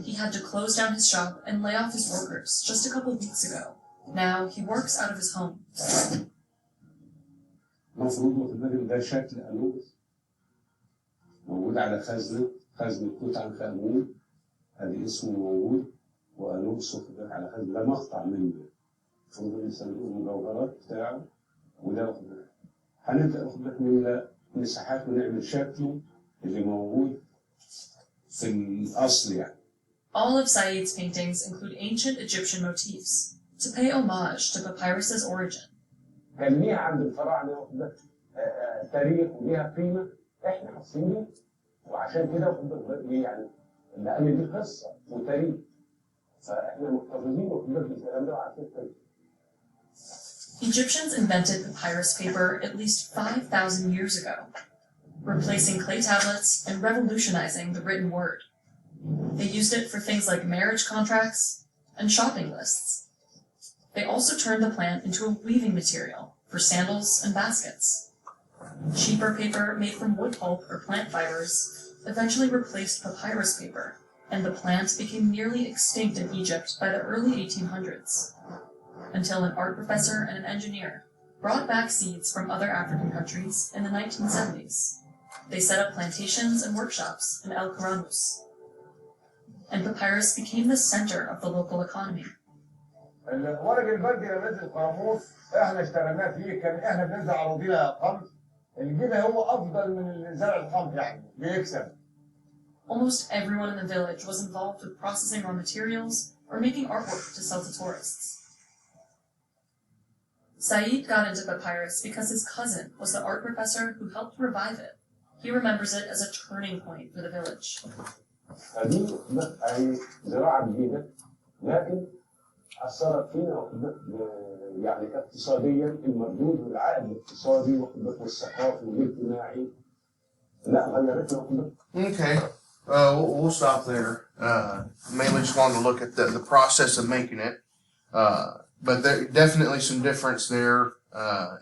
He had to close down his shop and lay off his workers just a couple of weeks ago. Now he works out of his home. المفروض واخد ده شكل أنوث موجود على خزنة توت عنخ آمون. هذه اسمه موجود وأنوث واخد على خزنة ده مقطع منه. المفروض إن صندوق المجوهرات بتاعه وده واخد بالك. هنبدأ واخد بالك من مساحات ونعمل شكله اللي موجود في الأصل يعني. All of Saeed's paintings include ancient Egyptian motifs to pay homage to papyrus's origin. كان ليها عند الفراعنه واخد بالك تاريخ وليها قيمه احنا حاسين وعشان كده واخد بالك يعني لان دي قصه وتاريخ فاحنا محتفظين واخد بالك بالكلام ده وعارفين التاريخ. Egyptians invented papyrus paper at least 5,000 years ago, replacing clay tablets and revolutionizing the written word. They used it for things like marriage contracts and shopping lists. They also turned the plant into a weaving material for sandals and baskets. Cheaper paper made from wood pulp or plant fibers eventually replaced papyrus paper, and the plant became nearly extinct in Egypt by the early 1800s, until an art professor and an engineer brought back seeds from other African countries in the 1970s. They set up plantations and workshops in El Karamus, and papyrus became the center of the local economy. الورق البردي اللي نزل قاموس احنا اشتغلناه فيه كان احنا بنزرع عروضينا قمح الجبنه هو افضل من زرع القمح يعني بيكسب. Almost everyone in the village was involved with processing raw materials or making artwork to sell to tourists. Saeed got into papyrus because his cousin was the art professor who helped revive it. He remembers it as a turning point for the village. هذه أي زراعة جديدة لكن أثرت فينا يعني اقتصاديا المردود والعائد الاقتصادي والثقافي والاجتماعي لا غيرتنا. Okay, we'll stop there. Mainly just wanted to look at the process of making it. But there definitely some difference there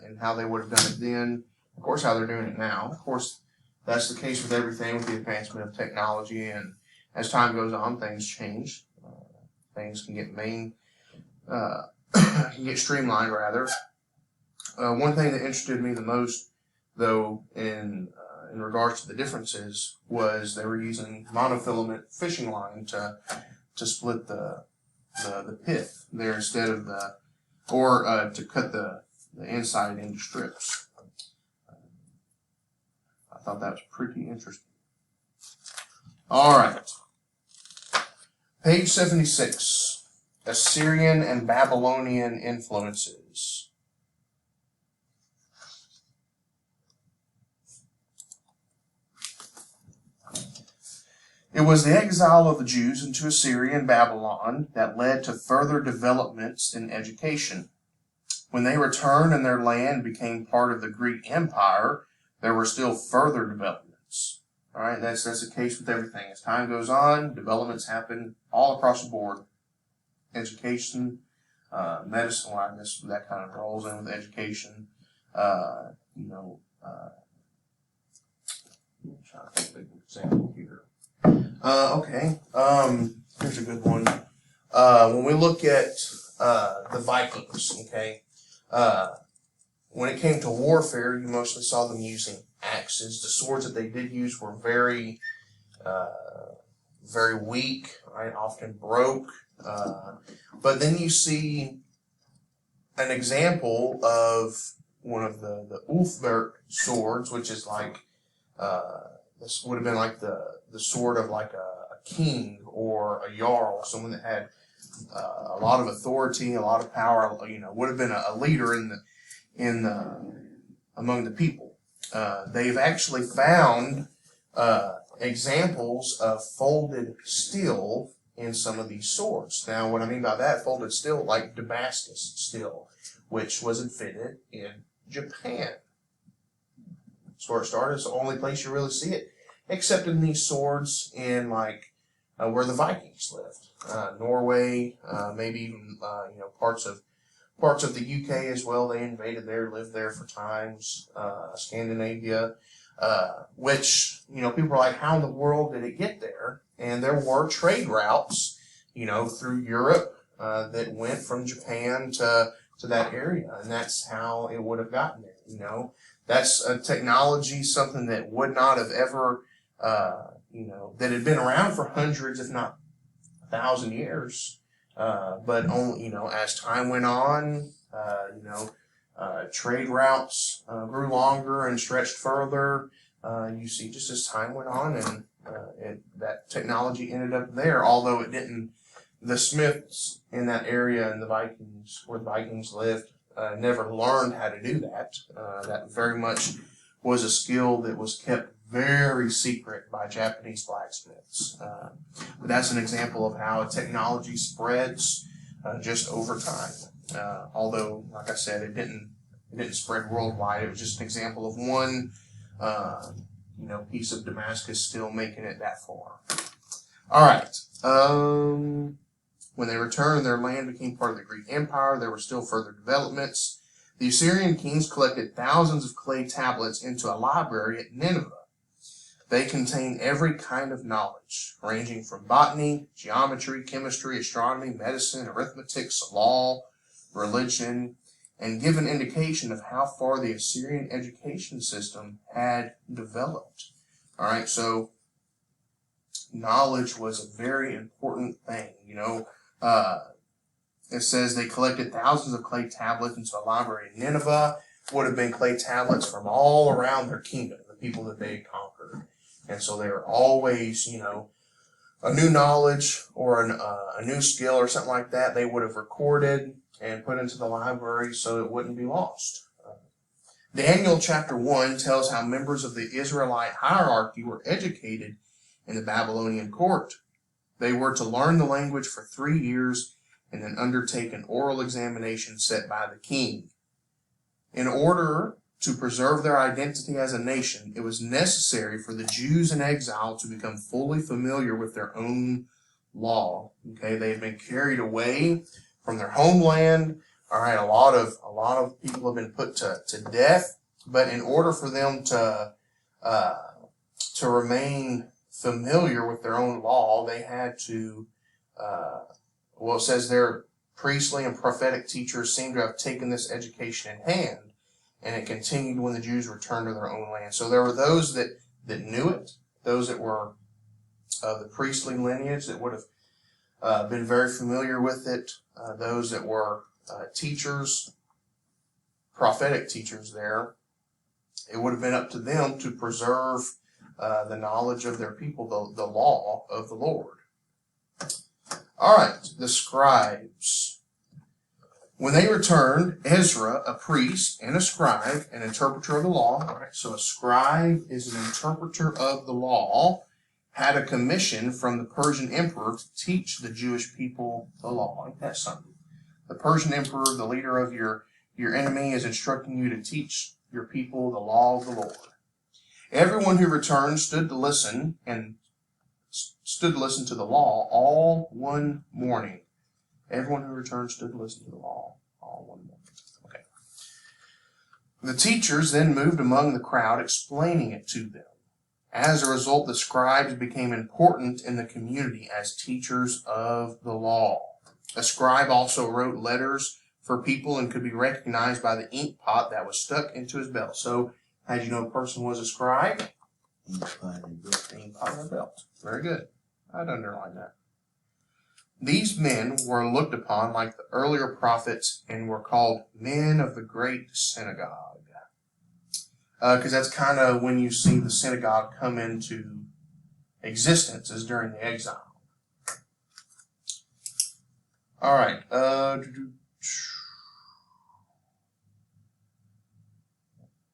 in how they would have done it then. Of course, how they're doing it now. Of course, that's the case with everything with the advancement of technology. And as time goes on, things change. Things can get can get streamlined rather. One thing that interested me the most, though, in regards to the differences, was they were using monofilament fishing line to split the pith there instead of to cut the inside into strips. I thought that was pretty interesting. All right. Page 76. Assyrian and Babylonian influences. It was the exile of the Jews into Assyria and Babylon that led to further developments in education. When they returned and their land became part of the Greek Empire, there were still further developments. All right, that's the case with everything. As time goes on, developments happen all across the board. Education, medicine, well, I guess that kind of rolls in with education. I'm trying to think of an example here. Here's a good one. When we look at the Vikings, when it came to warfare, you mostly saw them using axes. The swords that they did use were very weak, right? Often broke. But then you see an example of one of the Ulfberht swords, which is like this would have been like the sword of like a king or a jarl, someone that had a lot of authority, a lot of power. Would have been a leader among the people. They've actually found examples of folded steel in some of these swords. Now, what I mean by that, folded steel, like Damascus steel, which was invented in Japan. That's where it started. It's the only place you really see it, except in these swords in where the Vikings lived, Norway, maybe even parts of the UK as well. They invaded there, lived there for times. Scandinavia, which people are like, how in the world did it get there? And there were trade routes, through Europe that went from Japan to that area, and that's how it would have gotten there. That's a technology, something that would not have ever, that had been around for hundreds, if not 1,000 years. But only, as time went on, trade routes grew longer and stretched further. You see, just as time went on, and that technology ended up there, although it didn't. The Smiths in that area and where the Vikings lived, never learned how to do that. That very much was a skill that was kept very secret by Japanese blacksmiths. But that's an example of how technology spreads just over time. Although, like I said, it didn't spread worldwide. It was just an example of one, piece of Damascus steel making it that far. All right. When they returned, their land became part of the Greek Empire. There were still further developments. The Assyrian kings collected thousands of clay tablets into a library at Nineveh. They contain every kind of knowledge, ranging from botany, geometry, chemistry, astronomy, medicine, arithmetic, law, religion, and give an indication of how far the Assyrian education system had developed. All right, so knowledge was a very important thing. It says they collected thousands of clay tablets into a library in Nineveh. Would have been clay tablets from all around their kingdom, the people that they had conquered. And so they were always, a new knowledge or a new skill or something like that, they would have recorded and put into the library so it wouldn't be lost. Daniel chapter 1 tells how members of the Israelite hierarchy were educated in the Babylonian court. They were to learn the language for 3 years and then undertake an oral examination set by the king. In order to preserve their identity as a nation, it was necessary for the Jews in exile to become fully familiar with their own law. Okay, they had been carried away from their homeland. All right, a lot of people have been put to death, but in order for them to remain familiar with their own law, they had to, it says their priestly and prophetic teachers seem to have taken this education in hand, and it continued when the Jews returned to their own land. So there were those that knew it, those that were of the priestly lineage that would have been very familiar with it, those that were teachers, prophetic teachers there. It would have been up to them to preserve the knowledge of their people, the law of the Lord. All right, the scribes. When they returned, Ezra, a priest and a scribe, an interpreter of the law. All right, so a scribe is an interpreter of the law, had a commission from the Persian emperor to teach the Jewish people the law. Ain't that something? The Persian emperor, the leader of your enemy, is instructing you to teach your people the law of the Lord. Everyone who returned stood to listen to the law all one morning. Everyone who returned stood to listen to the law all one morning. Okay. The teachers then moved among the crowd, explaining it to them. As a result, the scribes became important in the community as teachers of the law. A scribe also wrote letters for people and could be recognized by the ink pot that was stuck into his belt. So, how'd you know a person was a scribe? Ink pot and belt. Ink pot and belt. Very good. I'd underline that. These men were looked upon like the earlier prophets and were called men of the great synagogue. Because that's kind of when you see the synagogue come into existence, is during the exile. All right.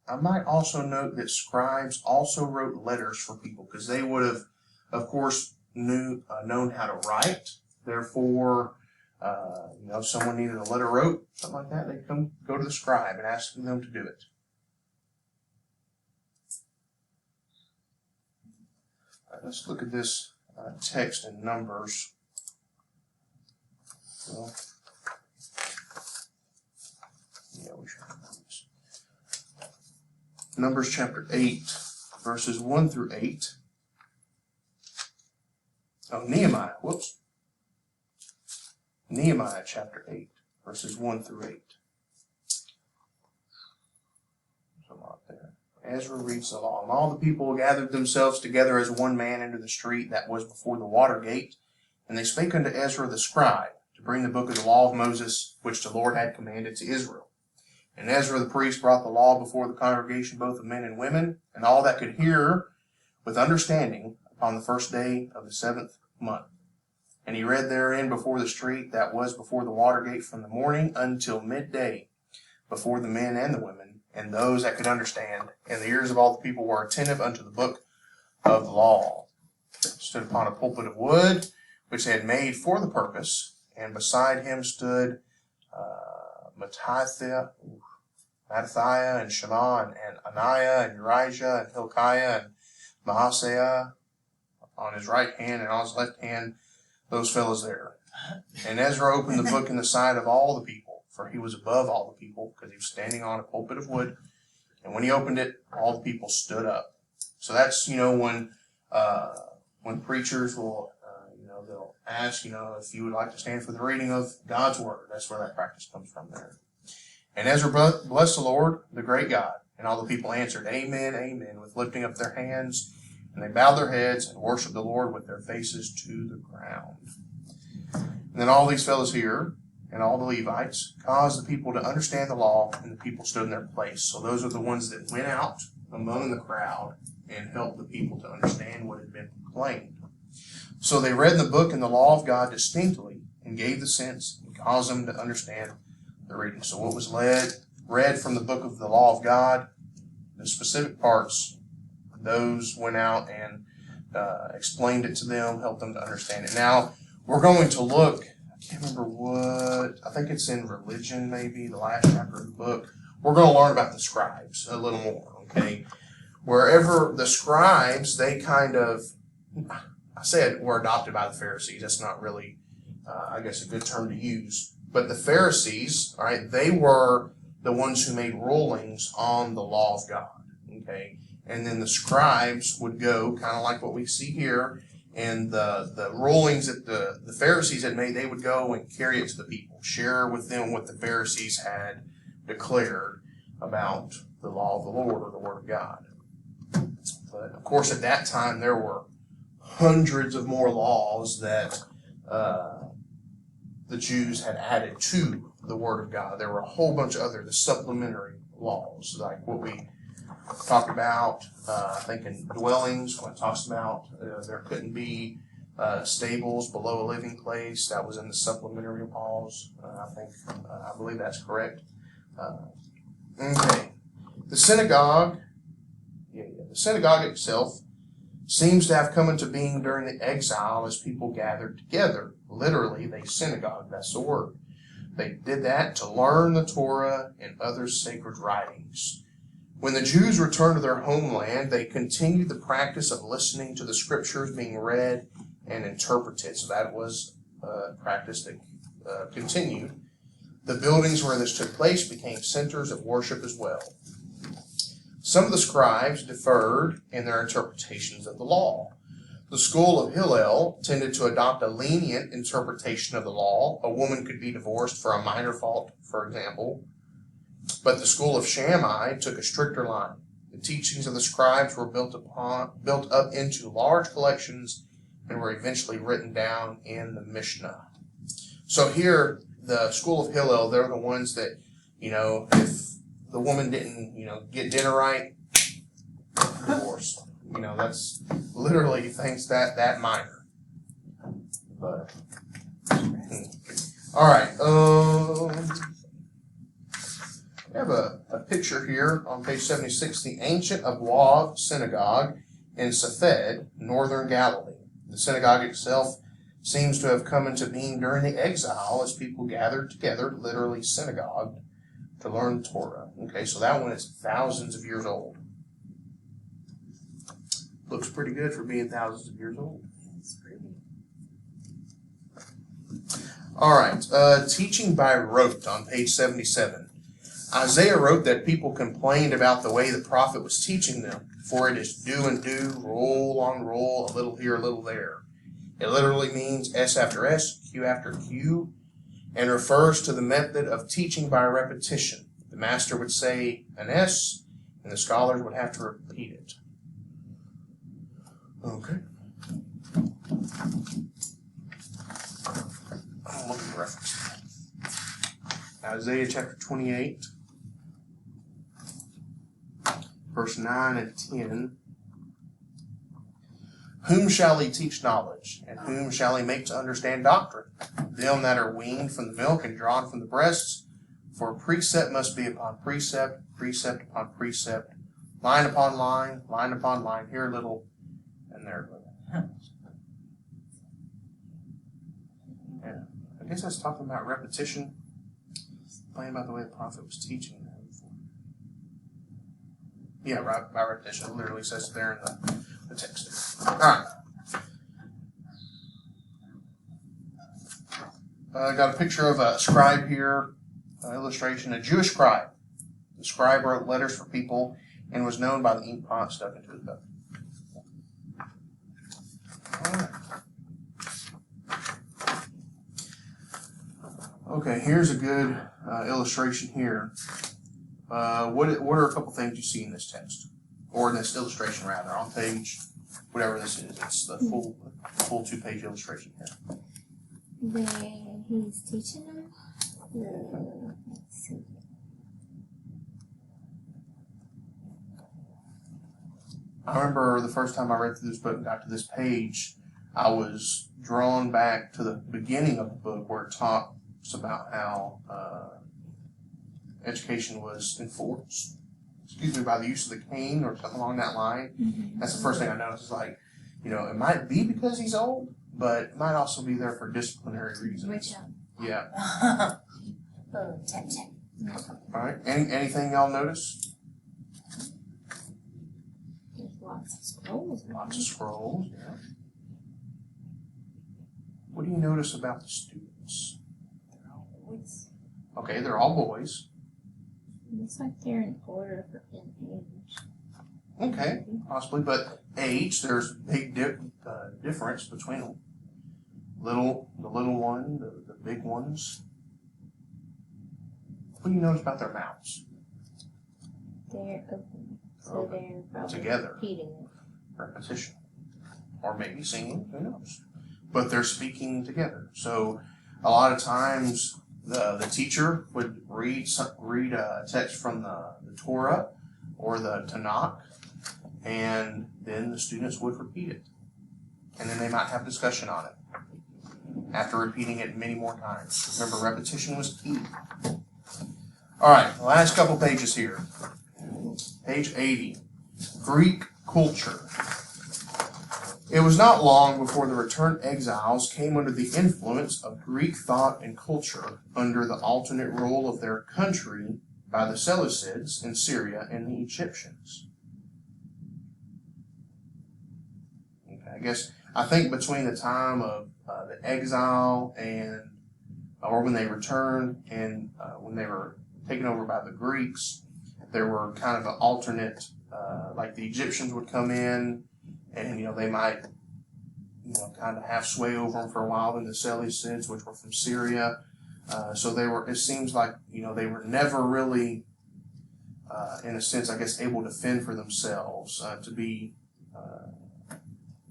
I might also note that scribes also wrote letters for people because they would have, of course, known how to write. Therefore, if someone needed a letter wrote, something like that, they'd go to the scribe and ask them to do it. All right, let's look at this text in Numbers. Well, yeah, we should have this. Numbers chapter 8, verses 1 through 8. Oh, Nehemiah, whoops. Nehemiah chapter 8, verses 1 through 8. There's a lot there. Ezra reads the law. And all the people gathered themselves together as one man into the street that was before the water gate. And they spake unto Ezra the scribe to bring the book of the law of Moses, which the Lord had commanded to Israel. And Ezra the priest brought the law before the congregation, both of men and women, and all that could hear with understanding upon the first day of the 7th month. And he read therein before the street that was before the water gate from the morning until midday, before the men and the women, and those that could understand. And the ears of all the people were attentive unto the book of the law. Stood upon a pulpit of wood, which they had made for the purpose, and beside him stood Mattithiah and Shema and Ananiah and Urijah and Hilkiah and Maaseiah on his right hand, and on his left hand those fellows there. And Ezra opened the book in the sight of all the people, for he was above all the people, because he was standing on a pulpit of wood. And when he opened it, all the people stood up. So that's, when preachers will, they'll ask, if you would like to stand for the reading of God's word. That's where that practice comes from there. And Ezra blessed the Lord, the great God. And all the people answered, Amen, Amen, with lifting up their hands. And they bowed their heads and worshiped the Lord with their faces to the ground. And then all these fellows here, and all the Levites, caused the people to understand the law, and the people stood in their place. So those are the ones that went out among the crowd and helped the people to understand what had been proclaimed. So they read the book and the law of God distinctly, and gave the sense, and caused them to understand the reading. So what was read from the book of the law of God, the specific parts, those went out and explained it to them, helped them to understand it. Now, we're going to look, I can't remember what, I think it's in religion maybe, the last chapter of the book. We're going to learn about the scribes a little more, okay? Wherever the scribes, they kind of, I said were adopted by the Pharisees. That's not really, I guess, a good term to use. But the Pharisees, all right, they were the ones who made rulings on the law of God, okay? And then the scribes would go, kind of like what we see here, and the rulings that the Pharisees had made, they would go and carry it to the people, share with them what the Pharisees had declared about the law of the Lord or the Word of God. But, of course, at that time, there were hundreds of more laws that the Jews had added to the Word of God. There were a whole bunch of other supplementary laws, like what we talked about, I think in dwellings, when it talks about there couldn't be stables below a living place. That was in the supplementary clause. I believe that's correct. Okay. The synagogue itself seems to have come into being during the exile as people gathered together. Literally, they synagogue, that's the word. They did that to learn the Torah and other sacred writings. When the Jews returned to their homeland, they continued the practice of listening to the scriptures being read and interpreted. So that was a practice that continued. The buildings where this took place became centers of worship as well. Some of the scribes differed in their interpretations of the law. The school of Hillel tended to adopt a lenient interpretation of the law. A woman could be divorced for a minor fault, for example. But the school of Shammai took a stricter line. The teachings of the scribes were built up into large collections and were eventually written down in the Mishnah. So here, the school of Hillel, they're the ones that, if the woman didn't, get dinner right, divorce. That's literally things that minor. But, all right. We have a picture here on page 76, the ancient Abwab synagogue in Safed, northern Galilee. The synagogue itself seems to have come into being during the exile as people gathered together, literally synagogued, to learn Torah. Okay, so that one is thousands of years old. Looks pretty good for being thousands of years old. All right, teaching by rote on page 77. Isaiah wrote that people complained about the way the prophet was teaching them, for it is do and do, roll on roll, a little here, a little there. It literally means S after S, Q after Q, and refers to the method of teaching by repetition. The master would say an S, and the scholars would have to repeat it. Okay. I'll look at the reference. Isaiah chapter 28, verse 9 and 10. Whom shall he teach knowledge, and whom shall he make to understand doctrine? Them that are weaned from the milk and drawn from the breasts. For precept must be upon precept, precept upon precept, line upon line, here a little, and there a little. Yeah, I guess that's talking about repetition. Playing about the way the prophet was teaching them. Yeah, right, by repetition. It literally says there in the text. All right. I got a picture of a scribe here, illustration, a Jewish scribe. The scribe wrote letters for people and was known by the ink pot stuck into his belt. All right. Okay, here's a good illustration here. What are a couple things you see in this text? Or in this illustration, rather, on page, whatever this is. It's the full 2-page illustration here. He's teaching them. Let's see. I remember the first time I read through this book and got to this page, I was drawn back to the beginning of the book where it talks about how education was enforced, by the use of the cane or something along that line. Mm-hmm. That's the first thing I noticed. Is like, it might be because he's old, but it might also be there for disciplinary reasons. Yeah. Tap, tap. All right. Anything y'all notice? There's lots of scrolls. Lots of scrolls. Yeah. What do you notice about the students? They're all boys. Okay, they're all boys. Looks like they're in order in age. Okay, possibly, but age, there's a big difference between them. The little one, the big ones. What do you notice about their mouths? They're open, so Okay. they're probably Together. repeating it. Repetition. Or maybe singing, who knows. But they're speaking together. So a lot of times the teacher would read a text from the Torah or the Tanakh, and then the students would repeat it. and then they might have discussion on it after repeating it many more times. Remember, repetition was key. All right, the last couple pages here. Page 80, Greek culture. It was not long before the returned exiles came under the influence of Greek thought and culture under the alternate rule of their country by the Seleucids in Syria and the Egyptians. Okay, I think between the time of the exile and, or when they returned and when they were taken over by the Greeks, there were kind of an alternate, like the Egyptians would come in and, they might, kind of have sway over them for a while. Then the Seleucids, which were from Syria. So it seems like, they were never really, in a sense, I guess, able to fend for themselves, to be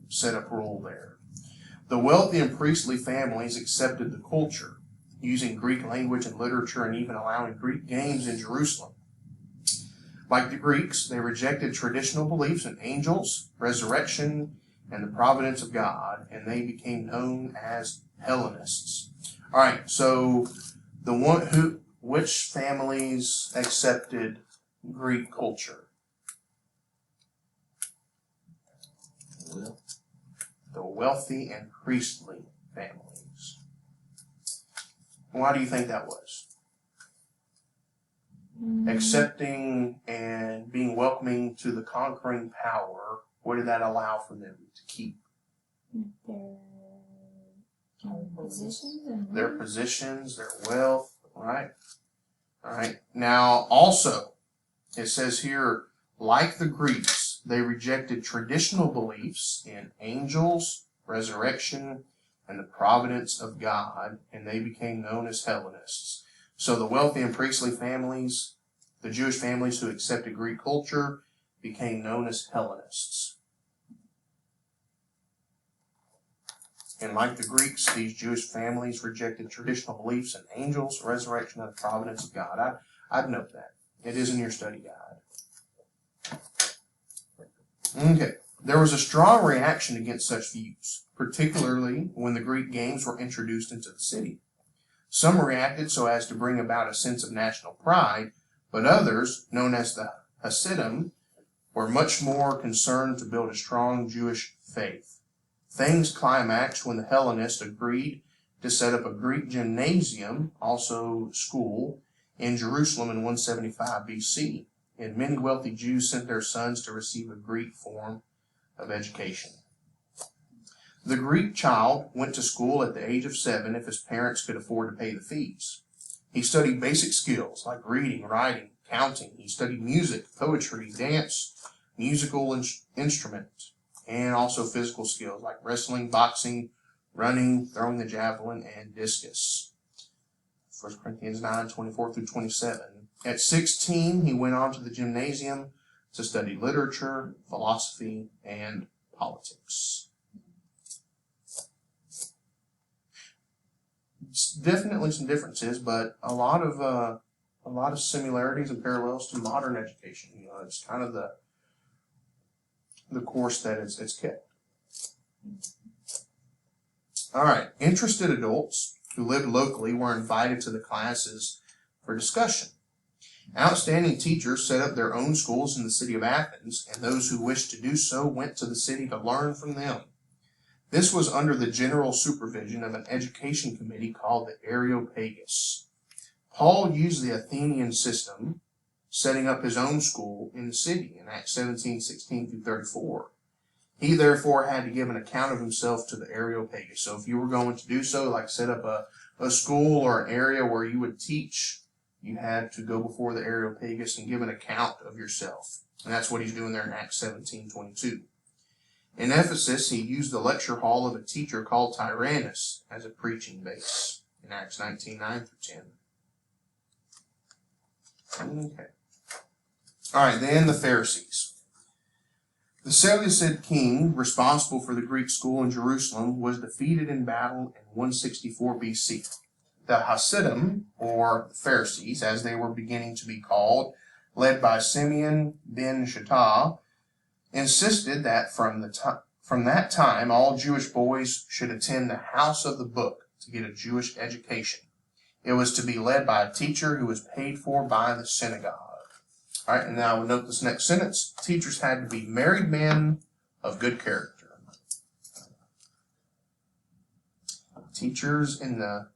set up rule there. The wealthy and priestly families accepted the culture, using Greek language and literature and even allowing Greek games in Jerusalem. Like the Greeks, they rejected traditional beliefs in angels, resurrection, and the providence of God, and they became known as Hellenists. All right, so which families accepted Greek culture? Well, The wealthy and priestly families. Why do you think that was? Accepting and being welcoming to the conquering power, what did that allow for them to keep? Their positions and Their positions, their wealth, right? All right. Now, also, it says here, like the Greeks, they rejected traditional beliefs in angels, resurrection, and the providence of God, and they became known as Hellenists. So the wealthy and priestly families, the Jewish families who accepted Greek culture, became known as Hellenists. And like the Greeks, these Jewish families rejected traditional beliefs in angels, resurrection, and the providence of God. I'd note that. It is in your study guide. Okay. There was a strong reaction against such views, particularly when the Greek games were introduced into the city. Some reacted so as to bring about a sense of national pride, but others, known as the Hasidim, were much more concerned to build a strong Jewish faith. Things climaxed when the Hellenists agreed to set up a Greek gymnasium, also school, in Jerusalem in 175 BC, and many wealthy Jews sent their sons to receive a Greek form of education. The Greek child went to school at the age of 7 if his parents could afford to pay the fees. He studied basic skills like reading, writing, counting. He studied music, poetry, dance, musical instruments, and also physical skills like wrestling, boxing, running, throwing the javelin, and discus. 1 Corinthians 9, 24 through 27. At 16, he went on to the gymnasium to study literature, philosophy, and politics. It's definitely some differences, but a lot of similarities and parallels to modern education. It's kind of the course that it's kept. All right, interested adults who lived locally were invited to the classes for discussion. Outstanding teachers set up their own schools in the city of Athens, and those who wished to do so went to the city to learn from them. This was under the general supervision of an education committee called the Areopagus. Paul used the Athenian system, setting up his own school in the city in Acts 17, 16 through 34. He therefore had to give an account of himself to the Areopagus. So if you were going to do so, like set up a school or an area where you would teach, you had to go before the Areopagus and give an account of yourself. And that's what he's doing there in Acts 17:22. In Ephesus, he used the lecture hall of a teacher called Tyrannus as a preaching base in Acts 19:9 through 10. Okay. All right, then the Pharisees. The Seleucid king responsible for the Greek school in Jerusalem was defeated in battle in 164 BC. The Hasidim, or Pharisees, as they were beginning to be called, led by Simeon ben Shattah, insisted that from From that time, all Jewish boys should attend the house of the book to get a Jewish education. It was to be led by a teacher who was paid for by the synagogue. All right, and now note this next sentence. Teachers had to be married men of good character. Teachers in the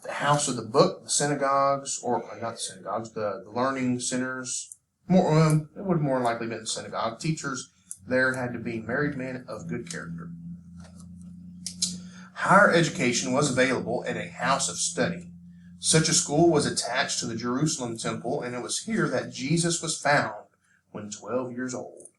house of the book, the synagogues, or not the synagogues, the learning centers. It would more likely been the synagogue. Teachers there had to be married men of good character. Higher education was available at a house of study. Such a school was attached to the Jerusalem temple, and it was here that Jesus was found when 12 years old.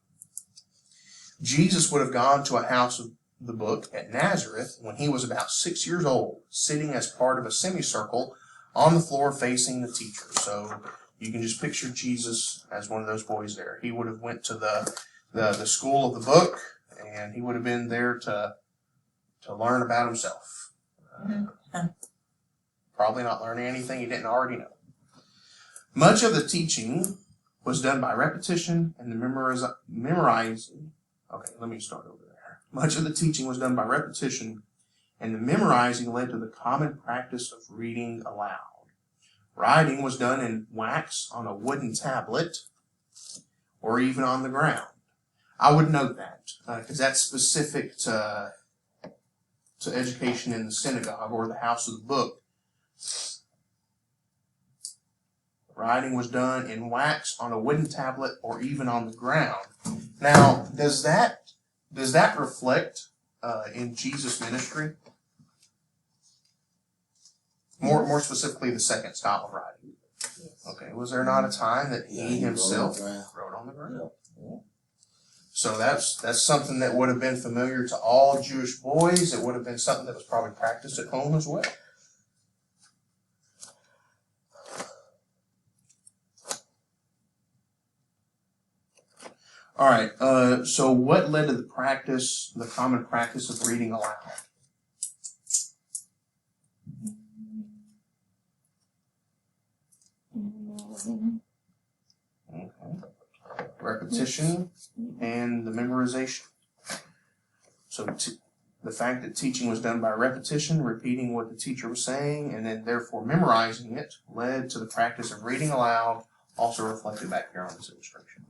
Jesus would have gone to a house of the book at Nazareth when he was about 6 years old, sitting as part of a semicircle on the floor facing the teacher. So you can just picture Jesus as one of those boys there. He would have went to the school of the book, and he would have been there to learn about himself. Probably not learning anything he didn't already know. Much of the teaching was done by repetition and the memorizing. Okay, let me start over there. Much of the teaching was done by repetition, and the memorizing led to the common practice of reading aloud. Writing was done in wax on a wooden tablet or even on the ground. I would note that because that's specific to education in the synagogue or the house of the book. Writing was done in wax on a wooden tablet or even on the ground. Now, does that reflect in Jesus' ministry? More specifically, the second style of writing. Okay, was there not a time that he himself wrote on the ground? Yeah. So that's something that would have been familiar to all Jewish boys. It would have been something that was probably practiced at home as well. All right, so what led to the common practice of reading aloud? Okay. Repetition and the memorization. So the fact that teaching was done by repetition, repeating what the teacher was saying, and then therefore memorizing it, led to the practice of reading aloud, also reflected back here on this illustration.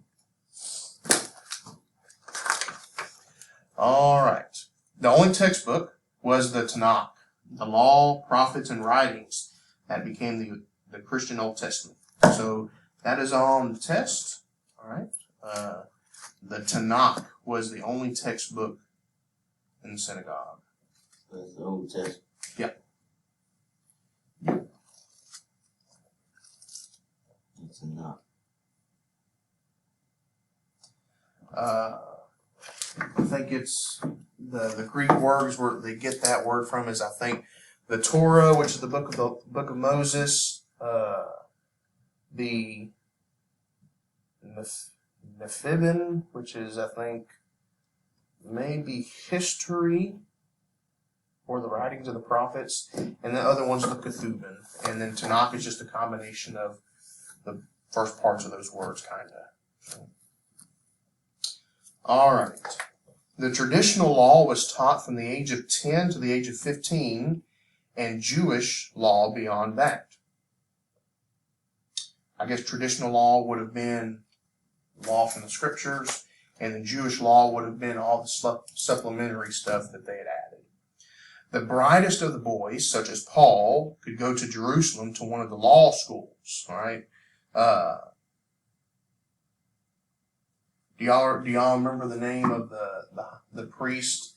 All right. The only textbook was the Tanakh, the law, prophets, and writings that became the Christian Old Testament. So that is on the test. All right. The Tanakh was the only textbook in the synagogue. That's the Old Testament. Yeah. It's not. I think it's the Greek words where they get that word from is I think the Torah, which is the book of Moses, the Nephibim, which is I think maybe history or the writings of the prophets, and the other one's the Ketubim, and then Tanakh is just a combination of the first parts of those words, kind of. All right. The traditional law was taught from the age of 10 to the age of 15, and Jewish law beyond that. I guess traditional law would have been law from the scriptures, and the Jewish law would have been all the supplementary stuff that they had added. The brightest of the boys, such as Paul, could go to Jerusalem to one of the law schools. All right. Do y'all remember the name of the priest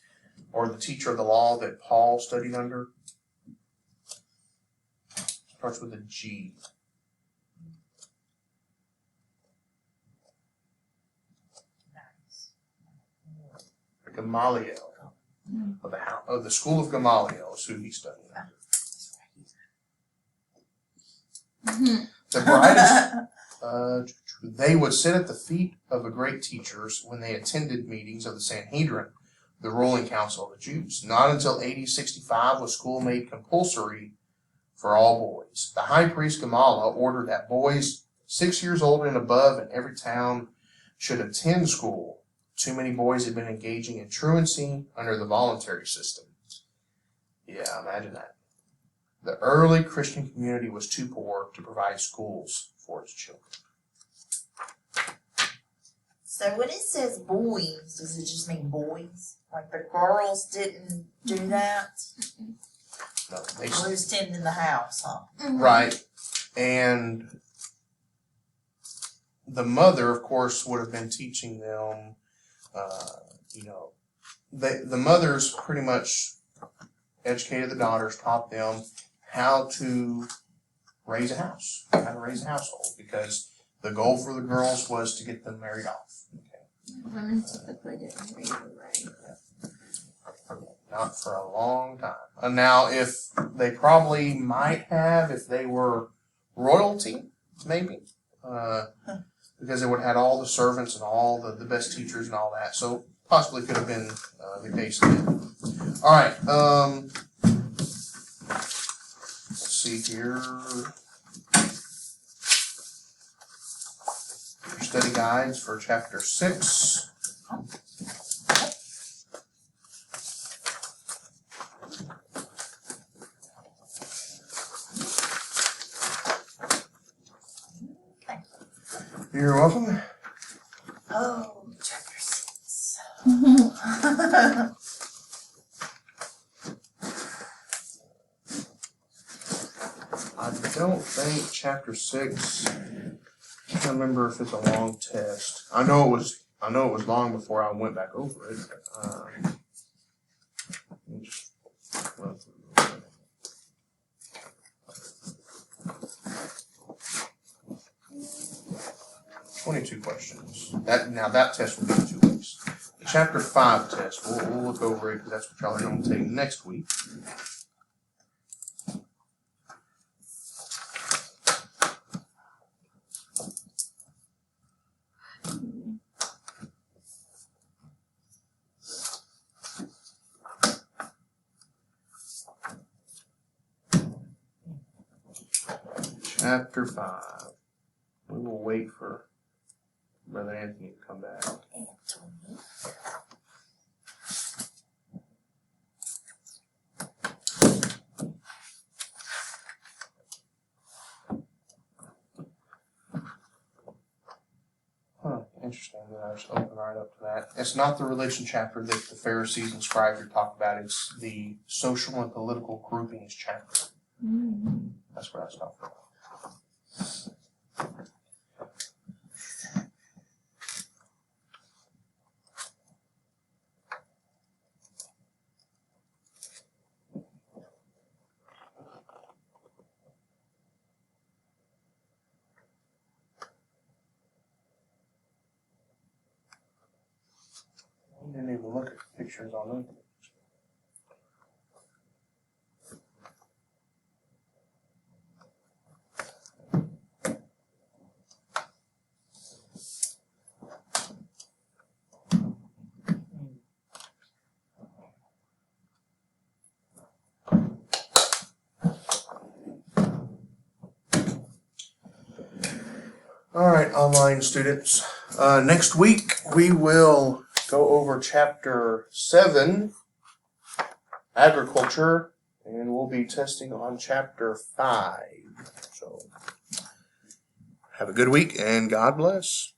or the teacher of the law that Paul studied under? Starts with a G. Gamaliel of the school of Gamaliel is who he studied under. The brightest. They would sit at the feet of the great teachers when they attended meetings of the Sanhedrin, the ruling council of the Jews. Not until AD 65 was school made compulsory for all boys. The high priest Gamaliel ordered that boys 6 years old and above in every town should attend school too many boys had been engaging in truancy under the voluntary system. Yeah, imagine that. The early Christian community was too poor to provide schools for its children. So when it says boys, does it just mean boys? Like the girls didn't do that? No, they Who's tending the house, huh? right. And the mother, of course, would have been teaching them, the mothers pretty much educated the daughters, taught them how to raise a house, how to raise a household, because the goal for the girls was to get them married off. Okay. Women typically didn't read or write. Not for a long time. Now, if they probably might have, if they were royalty, maybe, because they would have had all the servants and all the best teachers and all that. So possibly could have been the case then. All right. Let's see here. Your study guides for chapter 6. You're welcome. Oh, chapter 6. I don't think chapter 6. I can't remember if it's a long test. I know it was long before I went back over it. Let me just run through it. 22 questions. That test will be in 2 weeks. The chapter 5 test, we'll look over it because that's what y'all are going to take next week. Chapter 5. We will wait for Brother Anthony to come back. Interesting that I just open right up to that. It's not the religion chapter that the Pharisees and scribes are talking about. It's the social and political groupings chapter. That's what I was talking about. I didn't even look at the pictures on them. All right, online students. Next week we will go over chapter 7, agriculture, and we'll be testing on chapter 5. So, have a good week and God bless.